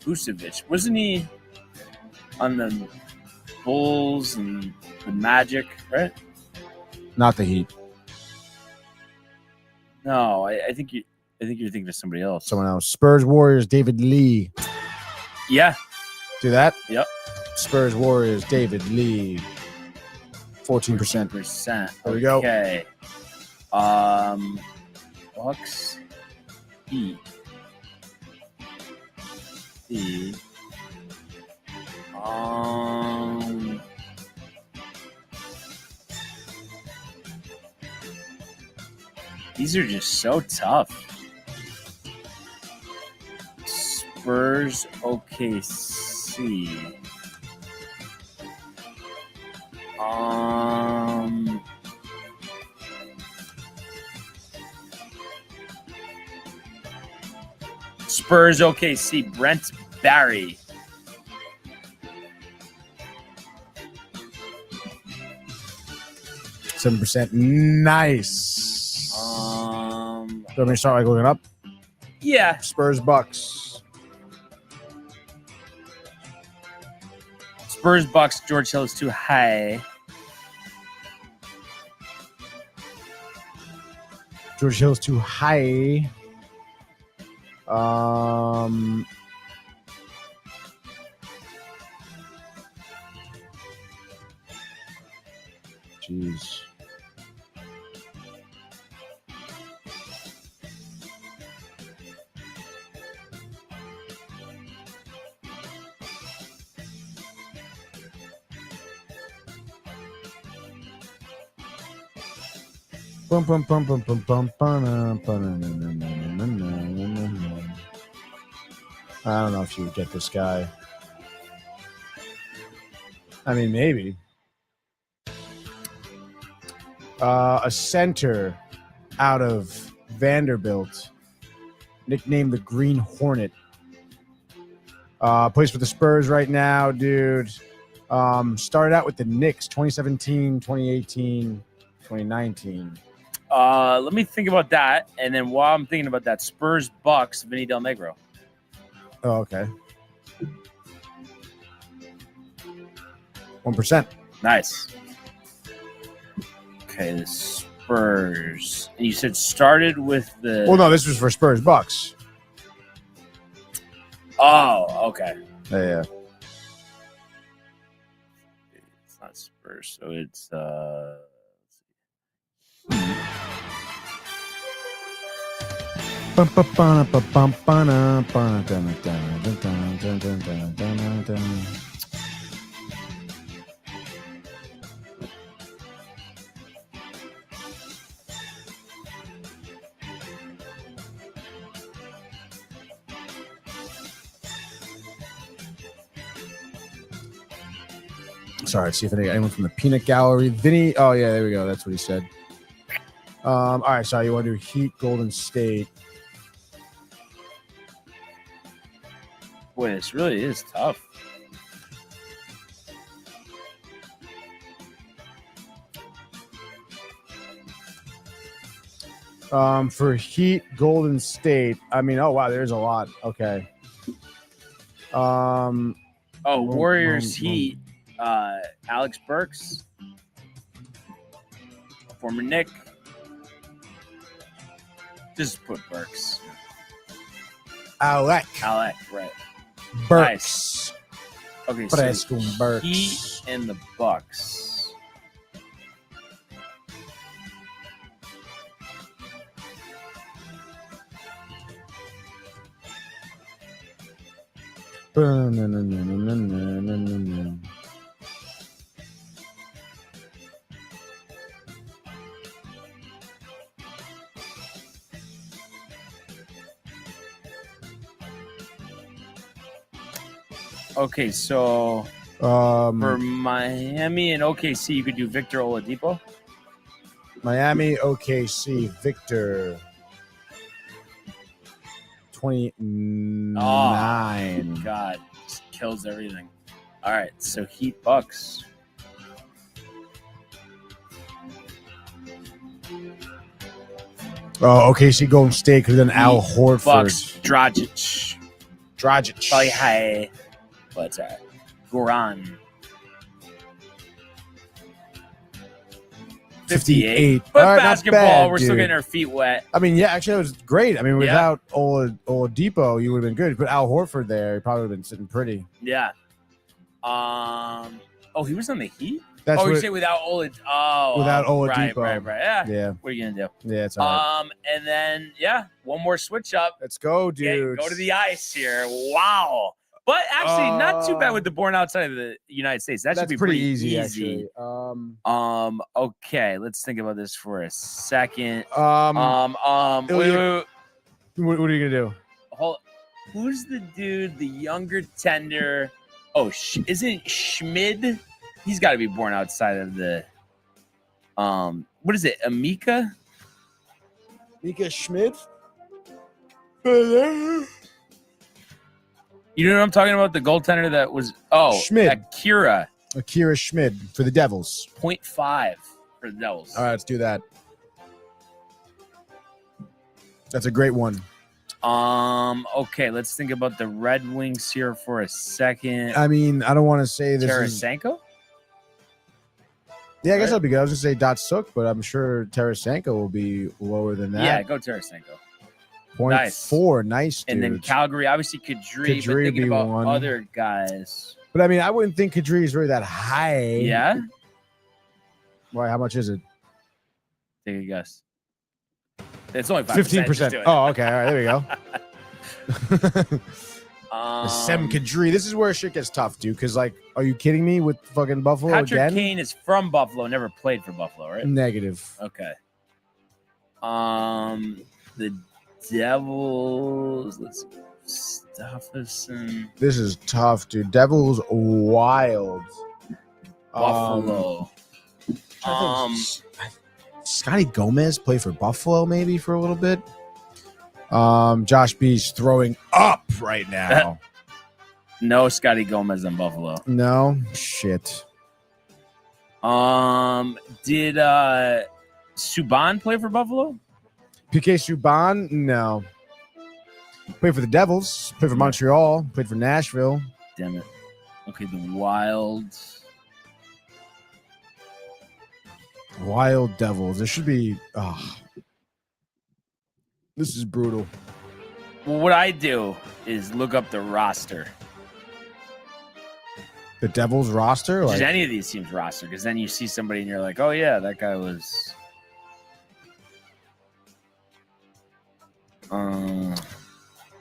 Vucevic. Wasn't he on the Bulls and the Magic, right? Not the Heat. No, I think you're thinking of somebody else. Someone else. Spurs, Warriors, David Lee. Yeah. Do that? Yep. Spurs, Warriors, David Lee. 14%. 14%. There we go. Okay. Bucks. Heat. These are just so tough. Spurs, OKC. Spurs, OKC. Brent Barry. 7%. Nice. Do you want me to start looking up? Yeah. Spurs Bucks. Spurs Bucks. George Hill is too high. George Hill's too high. Jeez. Bum, bum, bum, bum, bum, bum, bum, I don't know if you would get this guy. I mean, maybe. A center out of Vanderbilt, nicknamed the Green Hornet. Plays for the Spurs right now, dude. Started out with the Knicks 2017, 2018, 2019. Let me think about that. And then while I'm thinking about that, Spurs Bucks, Vinny Del Negro. Oh, okay. 1%. Nice. Okay, the Spurs. And you said started with the... Well, no, this was for Spurs Bucks. Oh, okay. Yeah. It's not Spurs, so it's... Sorry, see if anyone from the Peanut Gallery. Vinny. Oh, yeah, there we go. That's what he said. All right, sorry. You want to do Heat, Golden State. Boy, this really is tough. For Heat, Golden State. I mean, oh, wow, there's a lot. Okay. Warriors, Heat. Alex Burks. Former Knick. Just put Burks. Alec, right. Burks. Nice. Okay, Fresco so Burks. Heat and the Bucks. Okay, so for Miami and OKC, you could do Victor Oladipo. Miami, OKC, Victor. 29. Oh, God, just kills everything. All right, so Heat Bucks. Oh, OKC, Golden State, because then Al Horford. Bucks, Dragic. Probably high, but Goran. 58. But All right, basketball, bad, we're still dude. getting our feet wet. I mean, yeah, actually, that was great. I mean, without Oladipo, you would have been good. But Al Horford there, he probably would have been sitting pretty. Yeah. He was on the Heat? That's you say without Oladipo. Oh, without Oladipo. Right. Yeah. What are you going to do? Yeah, it's all right. And then, one more switch up. Let's go, dude. Go to the ice here. Wow. But actually, not too bad with the born outside of the United States. That's should be pretty easy. Actually. Okay, let's think about this for a second. What are you gonna do? Who's the dude, the younger tender? Oh, isn't Schmid? He's got to be born outside of the. What is it? Mika Schmid. You know what I'm talking about? The goaltender that was Schmid. Akira Schmid for the Devils. 0.5. for the Devils. All right, let's do that. That's a great one. Okay, let's think about the Red Wings here for a second. I mean, I don't want to say this is... Tarasenko? Yeah, I guess that'd be good. I was going to say Datsuk, but I'm sure Tarasenko will be lower than that. Yeah, go Tarasenko. 0.4, nice, dude. And then Calgary, obviously Kadri, but thinking about one. other guys. But I mean, I wouldn't think Kadri is really that high. Yeah? Why? How much is it? Take a guess. It's only 15%. Oh, okay. All right, there we go. Sem Kadri. This is where shit gets tough, dude. Because, like, are you kidding me with fucking Buffalo Patrick again? Kane is from Buffalo, never played for Buffalo, right? Negative. Okay. The Devils. Let's see. Stephenson. This is tough, dude. Devils wild. Buffalo. Scotty Gomez played for Buffalo maybe for a little bit. Josh B's throwing up right now. No Scotty Gomez in Buffalo. No? Shit. Did Subban play for Buffalo? PK Subban? No. Played for the Devils. Played for Montreal. Played for Nashville. Damn it. Okay, the Wild. Wild Devils. There should be... This is brutal. Well, what I do is look up the roster. The Devils roster? Just any of these teams roster, because then you see somebody and you're like, oh, yeah, that guy was...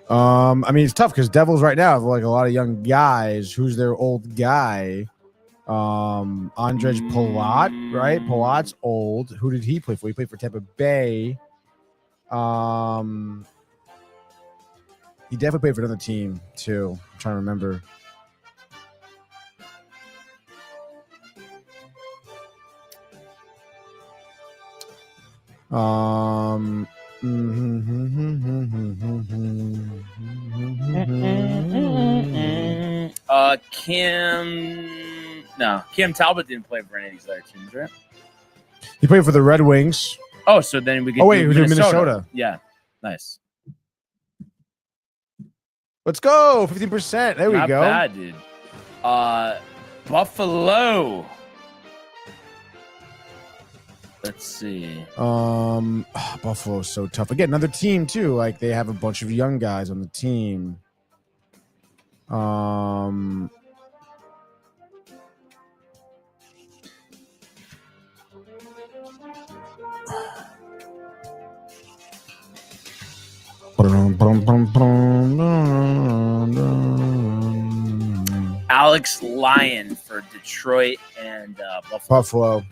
I mean, it's tough because Devils right now have like a lot of young guys. Who's their old guy? Andrej Palat, right? Palat's old. Who did he play for? He played for Tampa Bay. He definitely played for another team too. I'm trying to remember. Cam Talbot didn't play for any of these other teams, right? He played for the Red Wings. Oh, so then we could we do Minnesota. Yeah, nice. Let's go. 15%. There we go. Not bad, dude. Buffalo. Let's see. Buffalo's so tough. Again, another team too. Like they have a bunch of young guys on the team. Alex Lyon for Detroit and Buffalo.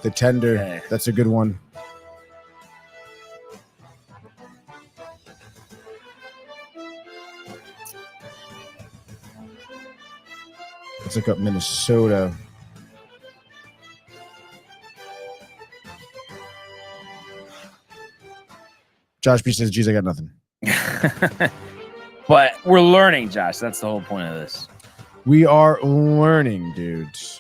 The tender. Okay. That's a good one. Let's look up Minnesota. Josh B says, geez, I got nothing. But we're learning, Josh. That's the whole point of this. We are learning, dudes.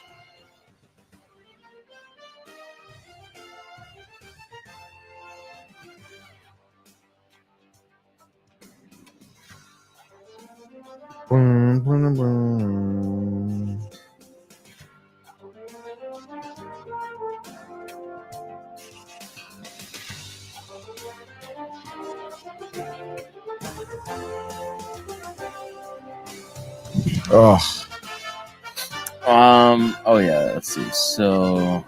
Oh yeah, let's see. So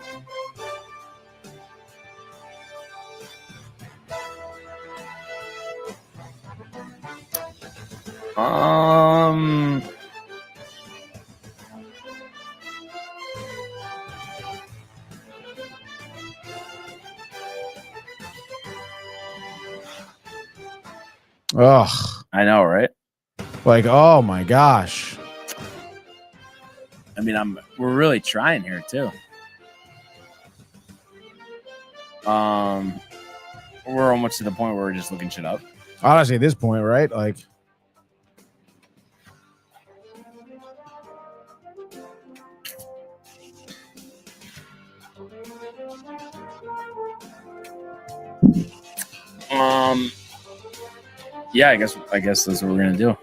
I know, right? Like, oh my gosh. I mean, we're really trying here too. We're almost to the point where we're just looking shit up. Honestly, at this point, right? Like, Yeah, I guess that's what we're gonna do.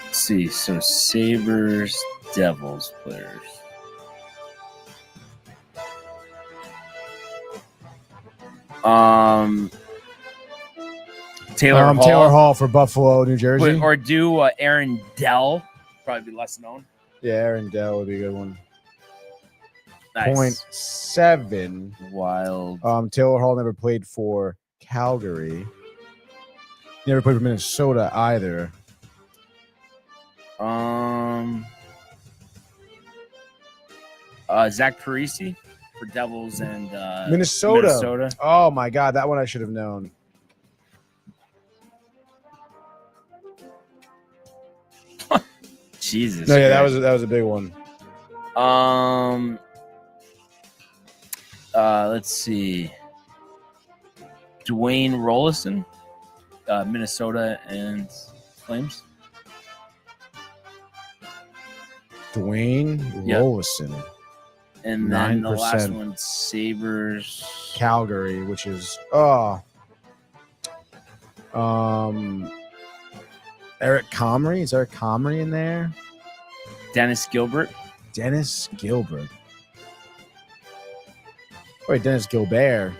Let's see. So Sabres, Devils players. Taylor Hall for Buffalo, New Jersey. Or do Aaron Dell. Probably be less known. Yeah, Aaron Dell would be a good one. Nice. 0.7. Wild. Taylor Hall never played for Calgary. Never played for Minnesota either. Zach Parisi for Devils and Minnesota. Oh my God, that one I should have known. Jesus. No, yeah, that was a big one. Let's see. Dwayne Rollison, Minnesota and Flames. Dwayne Rollison. And then the last one, Sabres. Calgary, which is Eric Comrie. Is Eric Comrie in there? Dennis Gilbert. Wait, Dennis Gilbert.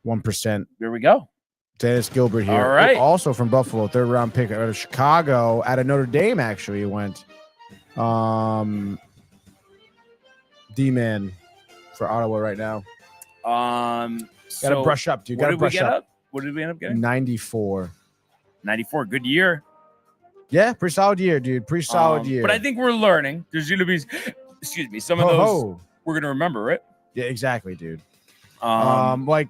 1%. There we go. Dennis Gilbert here. All right. Also from Buffalo, 3rd round pick out of Chicago, out of Notre Dame, actually, he went. D-man for Ottawa right now. Gotta brush up, dude. Gotta brush up. What did we end up getting? 94. 94. Good year. Yeah, pretty solid year, dude. Pretty solid year. But I think we're learning. There's going to be, some of those we're going to remember, right? Yeah, exactly, dude. Definitely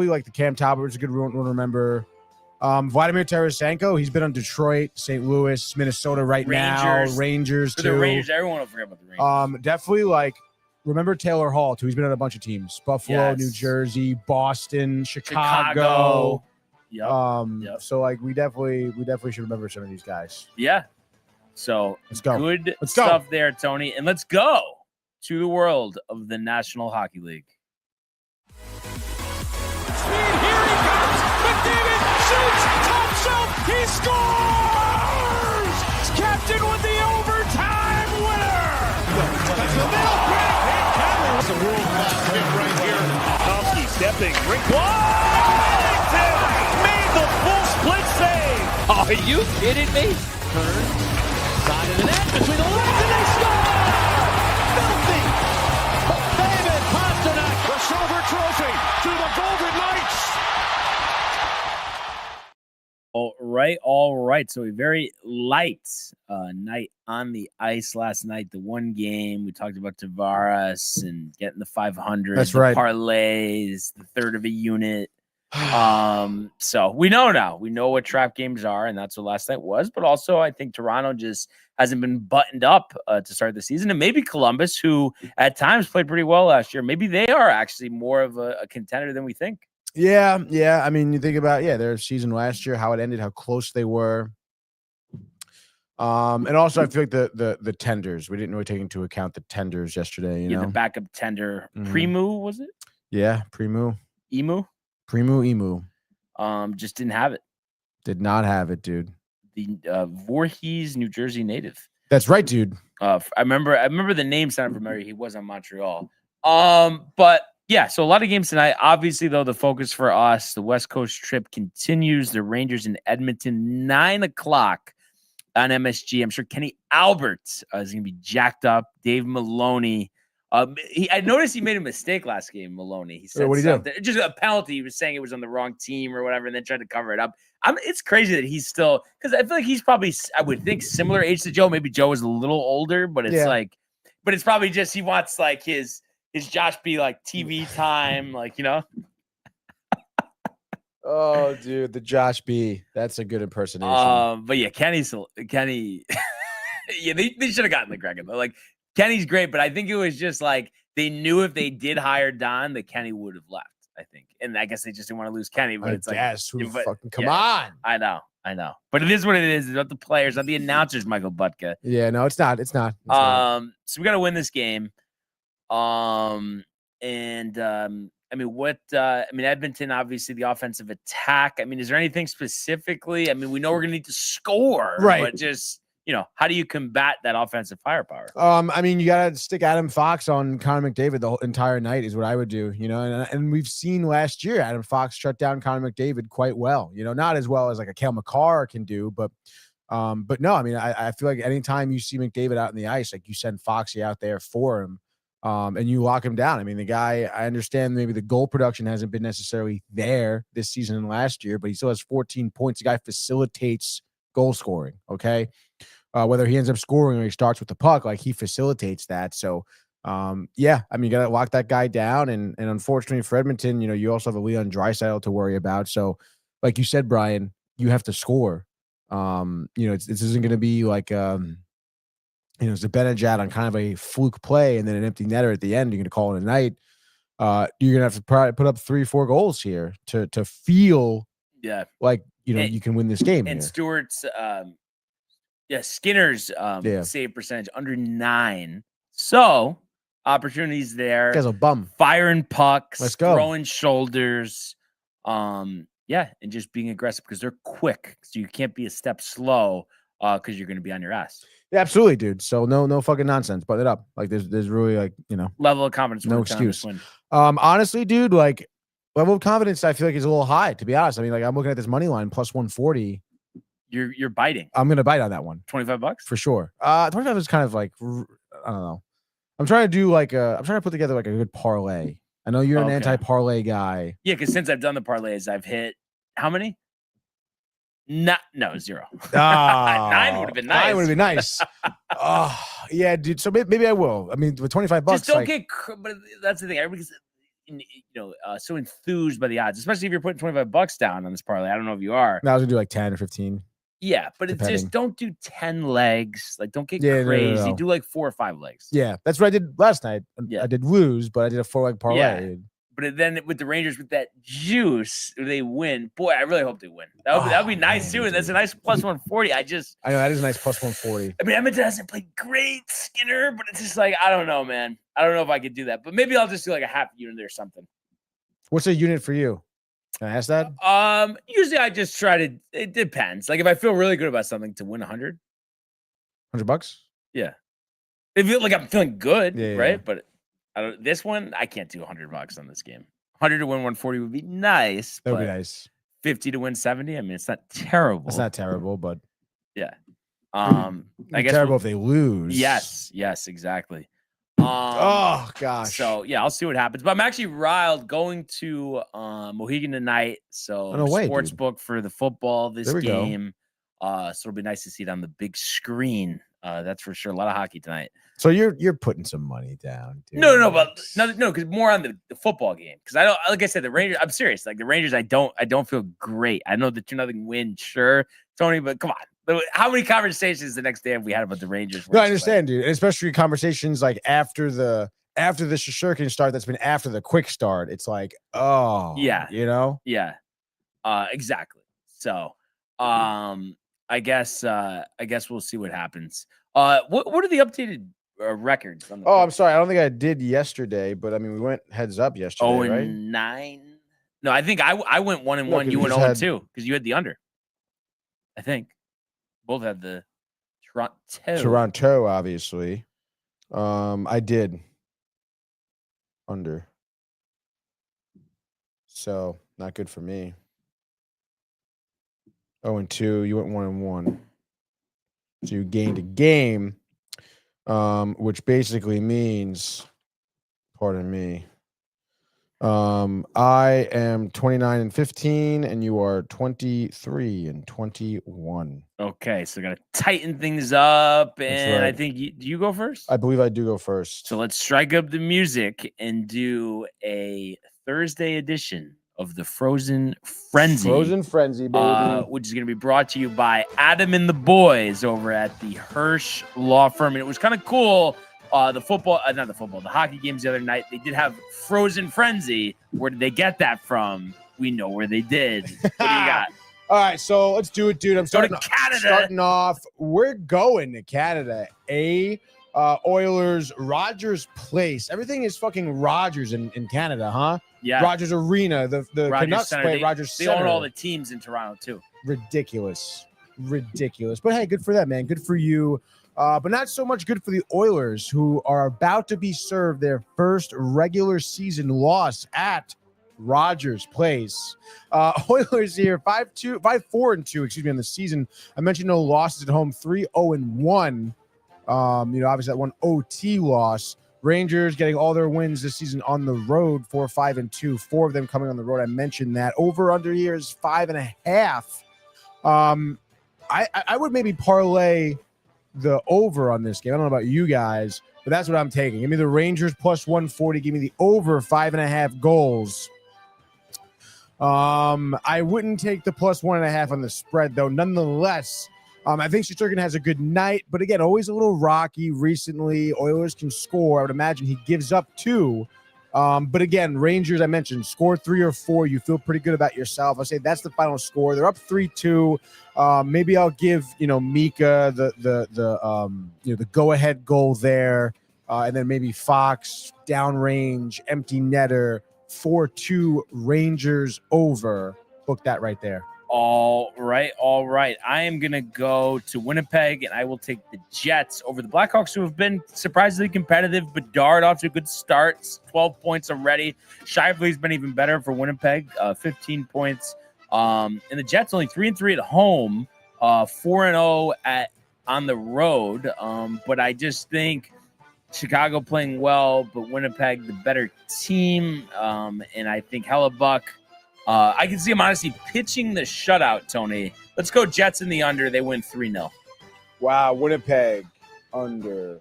like the Cam Talbot was a good one to remember. Vladimir Tarasenko, he's been on Detroit, St. Louis, Minnesota now. Rangers too. The Rangers, everyone will forget about the Rangers. Definitely remember Taylor Hall too. He's been on a bunch of teams: Buffalo, Yes. New Jersey, Boston, Chicago. Yep. So we definitely should remember some of these guys. Yeah. So Let's go. Good Let's go. stuff there, Tony. And let's go to the world of the National Hockey League. Here he comes. McDavid shoots. Top shelf. He scores. Captain with the overtime winner. That's the middle. That's a world-class hit right here. Tomsky stepping. Rink Washington made the full split save. Are you kidding me? Turn. Side of the net. Between the legs and they score. Filthy. David Pasternak. The silver trophy to the Golden Knights. All right. So a very light night on the ice last night. The one game we talked about Tavares and getting the 500. That's right. Parlays, the third of a unit. So we know now. We know what trap games are, and that's what last night was. But also, I think Toronto just hasn't been buttoned up to start the season, and maybe Columbus, who at times played pretty well last year, maybe they are actually more of a contender than we think. Yeah. I mean, you think about their season last year, how it ended, how close they were. And also, I feel like the tenders, we didn't really take into account the tenders yesterday. You know, the backup tender, Primu, was it? Yeah, Primu. Emu. Just didn't have it. Did not have it, dude. The Voorhees, New Jersey native. That's right, dude. I remember the name sounded familiar. He was on Montreal. But yeah, so a lot of games tonight. Obviously, though, the focus for us, the West Coast trip continues. The Rangers in Edmonton, 9:00 on MSG. I'm sure Kenny Albert is going to be jacked up. Dave Maloney. I noticed he made a mistake last game, Maloney. He said, what did he do? Just a penalty. He was saying it was on the wrong team or whatever, and then tried to cover it up. It's crazy that he's still, because I feel like he's probably, I would think, similar age to Joe. Maybe Joe is a little older, but it's but it's probably just he wants like his Josh B like TV time, like, you know. Oh, dude, the Josh B. That's a good impersonation. But yeah, Kenny. Yeah, they should have gotten the Gregor though. Like, Kenny's great, but I think it was just like they knew if they did hire Don, that Kenny would have left, I think. And I guess they just didn't want to lose Kenny, but it's like, fucking come on. I know. I know. But it is what it is. It's not the players, not the announcers, Michael Butka. Yeah, no, it's not. It's not. So we got to win this game. I mean, Edmonton, obviously the offensive attack. I mean, is there anything specifically? I mean, we know we're going to need to score, right? But just, how do you combat that offensive firepower? I mean, you got to stick Adam Fox on Connor McDavid the whole entire night is what I would do, and we've seen last year Adam Fox shut down Connor McDavid quite well, not as well as like a Cale Makar can do, but no, I mean, I feel like anytime you see McDavid out in the ice, like you send Foxy out there for him. And you lock him down. I mean, the guy, I understand maybe the goal production hasn't been necessarily there this season and last year, but he still has 14 points. The guy facilitates goal scoring, okay? Whether he ends up scoring or he starts with the puck, like he facilitates that. So, yeah, I mean, you got to lock that guy down. And unfortunately for Edmonton, you also have a Leon Draisaitl to worry about. So, like you said, Brian, you have to score. This isn't going to be like it's a Benajad on kind of a fluke play and then an empty netter at the end. You're going to call it a night. You're going to have to probably put up 3-4 goals here to feel like, you can win this game. And here. Stewart's, Skinner's save percentage under 9. So opportunities there. Guy's a bum. Firing pucks. Let's go. Throwing shoulders. And just being aggressive because they're quick. So you can't be a step slow because you're going to be on your ass. Yeah, absolutely, dude. So no fucking nonsense. Button it up. Like there's really like, level of confidence. No excuse. Honestly, dude, like level of confidence, I feel like is a little high, to be honest. I mean, like I'm looking at this money line plus 140. You're biting. I'm gonna bite on that one. $25 for sure. 25 is kind of like, I don't know. I'm trying to put together like a good parlay. I know you're an anti-parlay guy. Yeah, because since I've done the parlays, I've hit how many? No, 0. 9 would have been nice. 9 would have been nice. Oh, yeah, dude. So maybe I will. I mean, with $25, just don't get. But that's the thing. Everybody's, so enthused by the odds, especially if you're putting $25 down on this parlay. I don't know if you are. No, I was gonna do like 10 or 15. Yeah, but it's just don't do 10 legs. Like, don't get crazy. No. Do like 4 or 5 legs. Yeah, that's what I did last night. Yeah. I did lose, but I did a 4-leg parlay. Yeah. But then with the Rangers, with that juice, they win. Boy, I really hope they win. That would be nice too. And that's a nice plus 140. I know that is a nice plus 140. I mean, Edmonton hasn't played great, Skinner, but it's just like, I don't know, man. I don't know if I could do that. But maybe I'll just do like a half unit or something. What's a unit for you? Can I ask that? Usually I just try to. It depends. Like if I feel really good about something, to win $100. $100? Yeah. If you like, I'm feeling good, right? Yeah. But this one, I can't do $100 on this game. 100 to win 140 would be nice. That would be nice. 50 to win 70. I mean, it's not terrible. It's not terrible, but yeah. I guess terrible if they lose. Yes, exactly. Oh gosh. So yeah, I'll see what happens. But I'm actually riled going to Mohegan tonight. So sports book for the football this game. So it'll be nice to see it on the big screen. That's for sure. A lot of hockey tonight. So you're putting some money down, dude. No, because more on the football game. Because I don't, like I said, the Rangers. I'm serious. Like the Rangers, I don't feel great. I know the 2-0 win, sure, Tony, but come on. How many conversations the next day have we had about the Rangers? No, I understand, dude. And especially conversations like after the Shesterkin start. That's been after the quick start. It's like, oh, yeah, yeah, exactly. So, I guess we'll see what happens. What are the updated records? On the I'm sorry. I don't think I did yesterday, but I mean, we went heads up yesterday, right? 0-9. No, I think I went 1-1. You went 0-2 because you had the under. I think both had the Toronto, obviously. I did under. So not good for me. 0-2. You went 1-1. So you gained a game, which basically means, pardon me, I am 29-15, and you are 23-21. Okay, so gotta tighten things up, and right. I think do you go first? I believe I do go first. So let's strike up the music and do a Thursday edition of the Frozen Frenzy. Frozen Frenzy, baby. Which is going to be brought to you by Adam and the boys over at the Hirsch Law Firm. And it was kind of cool. The hockey games the other night, they did have Frozen Frenzy. Where did they get that from? We know where they did. What do you got? All right, so let's do it, dude. I'm starting off. We're going to Canada. Oilers, Rogers Place. Everything is fucking Rogers in Canada, huh? Yeah. Rogers Arena. The Canucks play Rogers Center. They own all the teams in Toronto, too. Ridiculous. But hey, good for them, man. Good for you. But not so much good for the Oilers, who are about to be served their first regular season loss at Rogers Place. Oilers here 5-4-2, on the season. I mentioned no losses at home, 3-0-1. Obviously that one OT loss. Rangers getting all their wins this season on the road, 4-5-2, 4 of them coming on the road. I mentioned that. Over under here is 5.5. I would maybe parlay the over on this game. I don't know about you guys, but that's what I'm taking. Give me the Rangers plus 140. Give me the over 5.5 goals. I wouldn't take the plus 1.5 on the spread, though. Nonetheless, I think Shesterkin has a good night, but again, always a little rocky recently. Oilers can score. I would imagine he gives up 2. But again, Rangers, I mentioned, score 3 or 4. You feel pretty good about yourself. I say that's the final score. They're up 3-2. Maybe I'll give Mika the go-ahead goal there, and then maybe Fox downrange, empty netter, 4-2 Rangers over. Book that right there. All right. I am going to go to Winnipeg, and I will take the Jets over the Blackhawks, who have been surprisingly competitive. Bedard off to a good start, 12 points already. Shively's been even better for Winnipeg, 15 points. And the Jets only 3-3 at home, 4-0 on the road. But I just think Chicago playing well, but Winnipeg the better team. And I think Hellebuck, I can see him honestly pitching the shutout, Tony. Let's go Jets in the under. They win 3-0. Wow, Winnipeg under.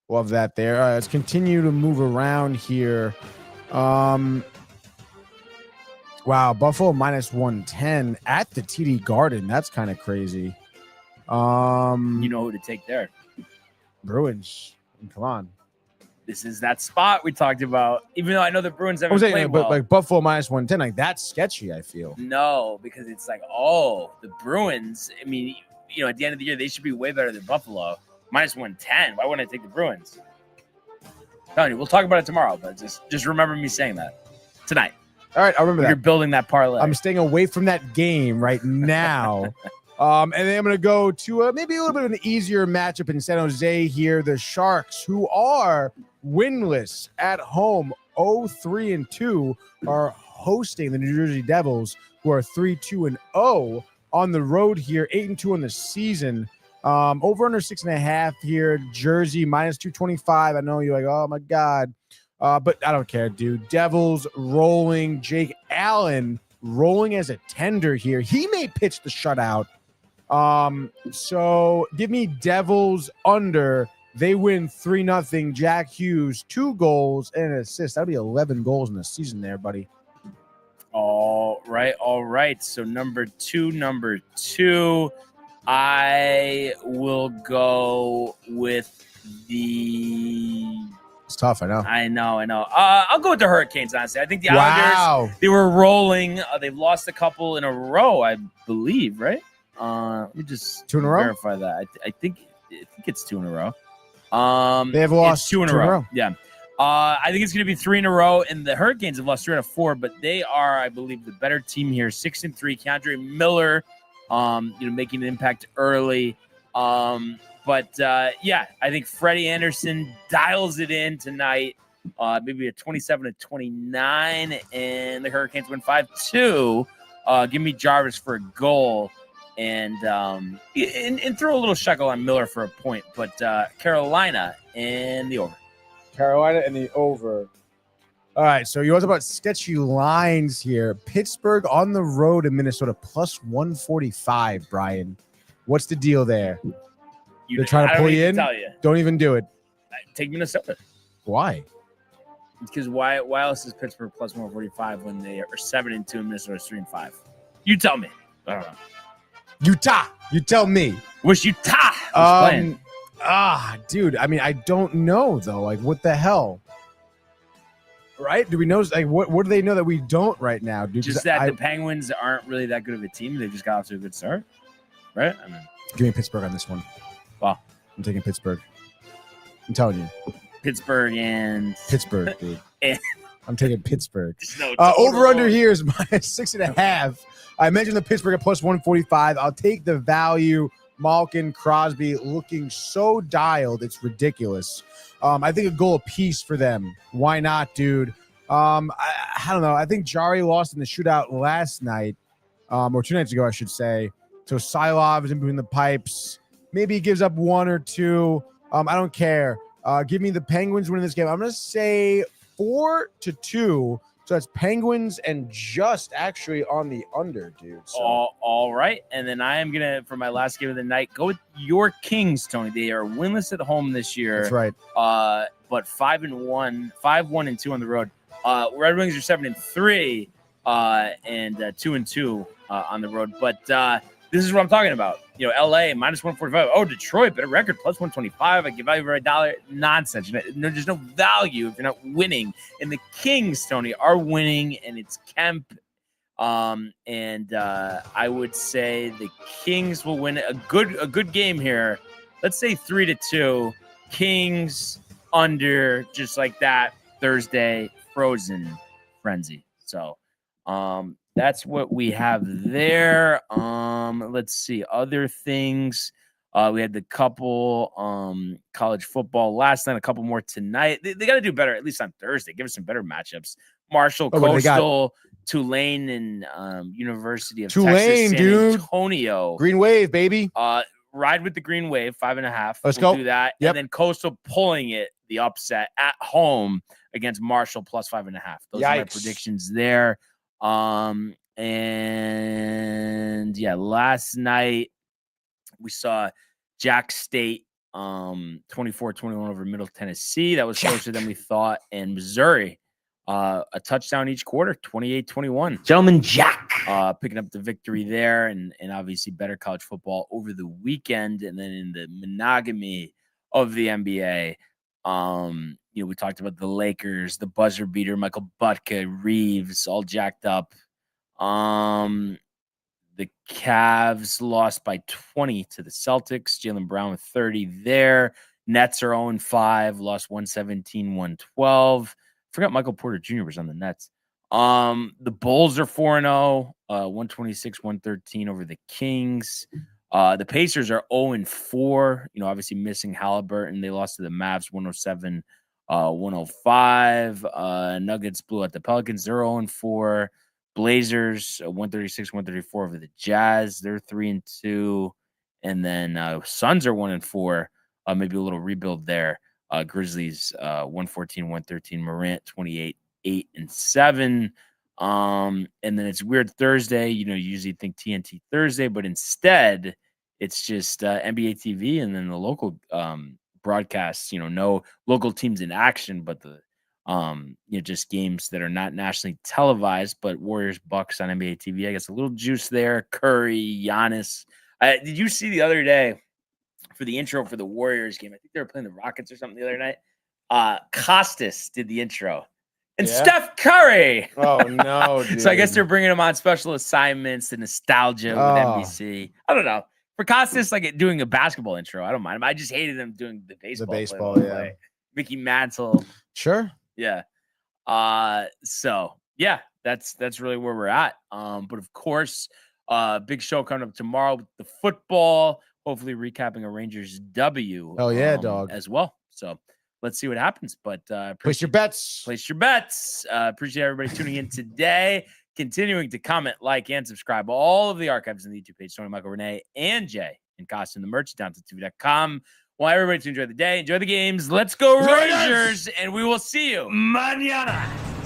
Love that there. All right, let's continue to move around here. Wow, Buffalo minus 110 at the TD Garden. That's kind of crazy. You know who to take there. Bruins. Come on. This is that spot we talked about. Even though I know the Bruins haven't played well. But like Buffalo minus 110, like that's sketchy, I feel. No, because it's like, the Bruins. I mean, at the end of the year, they should be way better than Buffalo. Minus 110. Why wouldn't I take the Bruins? Telling you, we'll talk about it tomorrow, but just remember me saying that tonight. All right, I'll remember that. You're building that parlay. I'm staying away from that game right now. And then I'm going to go to maybe a little bit of an easier matchup in San Jose here. The Sharks, who are winless at home, 0-3-2, are hosting the New Jersey Devils, who are 3-2-0 on the road here, 8-2 on the season. Over under 6.5 here. Jersey minus 225. I know you're like, oh my God. But I don't care, dude. Devils rolling. Jake Allen rolling as a tender here. He may pitch the shutout. So give me Devils under. They win 3-0. Jack Hughes, 2 goals and an assist. That'll be 11 goals in the season there, buddy. All right. So number two, I will go with the... It's tough, I know. I know. I'll go with the Hurricanes, honestly. I think the Islanders, they were rolling. They've lost a couple in a row, I believe, right? Let me just 2 in a row? Verify that. I think it's 2 in a row. They have lost 2 in a row. Yeah. I think it's going to be 3 in a row, and the Hurricanes have lost 3 out of 4, but they are, I believe, the better team here. 6-3. Keandre Miller, making an impact early. But I think Freddie Anderson dials it in tonight. Maybe a 27-29, and the Hurricanes win 5-2. Give me Jarvis for a goal, and throw a little shekel on Miller for a point. But Carolina and the over. Carolina and the over. All right, so you was about sketchy lines here. Pittsburgh on the road in Minnesota plus 145, Brian. What's the deal there? They're trying to pull you in? Don't even do it. Take Minnesota. Why? Because why else is Pittsburgh plus 145 when they are 7-2 and Minnesota 3-5? You tell me. I don't know. Utah. You tell me. Wish Utah was playing. Dude. I mean, I don't know though. Like, what the hell? Right? Do we know? Like, what do they know that we don't right now, dude? Just that the Penguins aren't really that good of a team. They just got off to a good start, right? I mean, give me Pittsburgh on this one. Wow. I'm taking Pittsburgh. I'm telling you. Pittsburgh, dude. And I'm taking Pittsburgh. No, over under here is -6.5. I mentioned the Pittsburgh at +145. I'll take the value. Malkin, Crosby looking so dialed, it's ridiculous. I think a goal apiece for them. Why not, dude? I don't know. I think Jari lost in the shootout last night, or 2 nights ago, I should say. So Silov is in between the pipes. Maybe he gives up 1 or 2. I don't care. Give me the Penguins winning this game. I'm going to say 4-2. So that's Penguins and just actually on the under, dude. So. All right. And then I am going to, for my last game of the night, go with your Kings, Tony. They are winless at home this year. That's right. But 5-1-2 on the road. Red Wings are 7-3 and 2-2 on the road. But this is what I'm talking about. You know, LA -145. Oh, Detroit, better record, +125. I give value for $1. Nonsense. There's no value if you're not winning. And the Kings, Tony, are winning, and it's Kemp. And I would say the Kings will win a good game here. Let's say 3-2. Kings under, just like that. Thursday, frozen frenzy. So, that's what we have there. Let's see other things. We had the couple college football last night, a couple more tonight. They got to do better, at least on Thursday. Give us some better matchups. Marshall, Coastal, Tulane, and University of Texas, San Antonio. Green Wave, baby. Ride with the Green Wave, 5.5. Let's go. Do that. Yep. And then Coastal pulling it, the upset at home against Marshall, +5.5. Those are my predictions there. And yeah, last night we saw Jack State 24-21 over Middle Tennessee. That was closer than we thought. And Missouri, a touchdown each quarter, 28-21. Gentleman Jack picking up the victory there, and obviously better college football over the weekend. And then in the monogamy of the NBA, we talked about the Lakers, the buzzer beater, Michael Butka, Reeves, all jacked up. The Cavs lost by 20 to the Celtics. Jaylen Brown with 30 there. Nets are 0-5, lost 117-112. Forgot Michael Porter Jr. was on the Nets. The Bulls are 4-0, 126-113 over the Kings. The Pacers are 0-4, obviously missing Halliburton. They lost to the Mavs 107-105. Nuggets blew out the Pelicans. They're 0-4. Blazers 136-134 over the Jazz. They're 3-2. And then Suns are 1-4. Maybe a little rebuild there. Grizzlies 114-113. Morant 28-8-7. And then it's weird Thursday. You usually think TNT Thursday, but instead it's just NBA TV and then the local broadcasts. No local teams in action, but the just games that are not nationally televised. But Warriors Bucks on NBA TV. I guess a little juice there. Curry, Giannis. Did you see the other day for the intro for the Warriors game? I think they were playing the Rockets or something the other night. Costas did the intro. And Steph Curry. Oh, no, dude. So I guess they're bringing him on special assignments, the nostalgia with NBC. I don't know. For Costas, like doing a basketball intro, I don't mind him. I just hated him doing the baseball. Play. Mickey Mantle. Sure. Yeah. So yeah, that's really where we're at. But of course, big show coming up tomorrow with the football. Hopefully recapping a Rangers W. Oh yeah, dog. As well. So let's see what happens. But place your bets. Appreciate everybody tuning in today. Continuing to comment, like, and subscribe. All of the archives on the YouTube page. Tony, Michael, Renee, and Jay in costume. The merch downtime.tv.com. Well, everybody to enjoy the day, enjoy the games. Let's go Rangers, and we will see you mañana.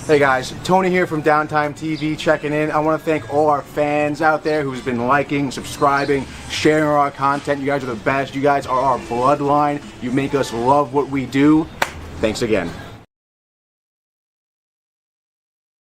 Hey guys, Tony here from Downtime TV checking in. I want to thank all our fans out there who's been liking, subscribing, sharing our content. You guys are the best. You guys are our bloodline. You make us love what we do. Thanks again.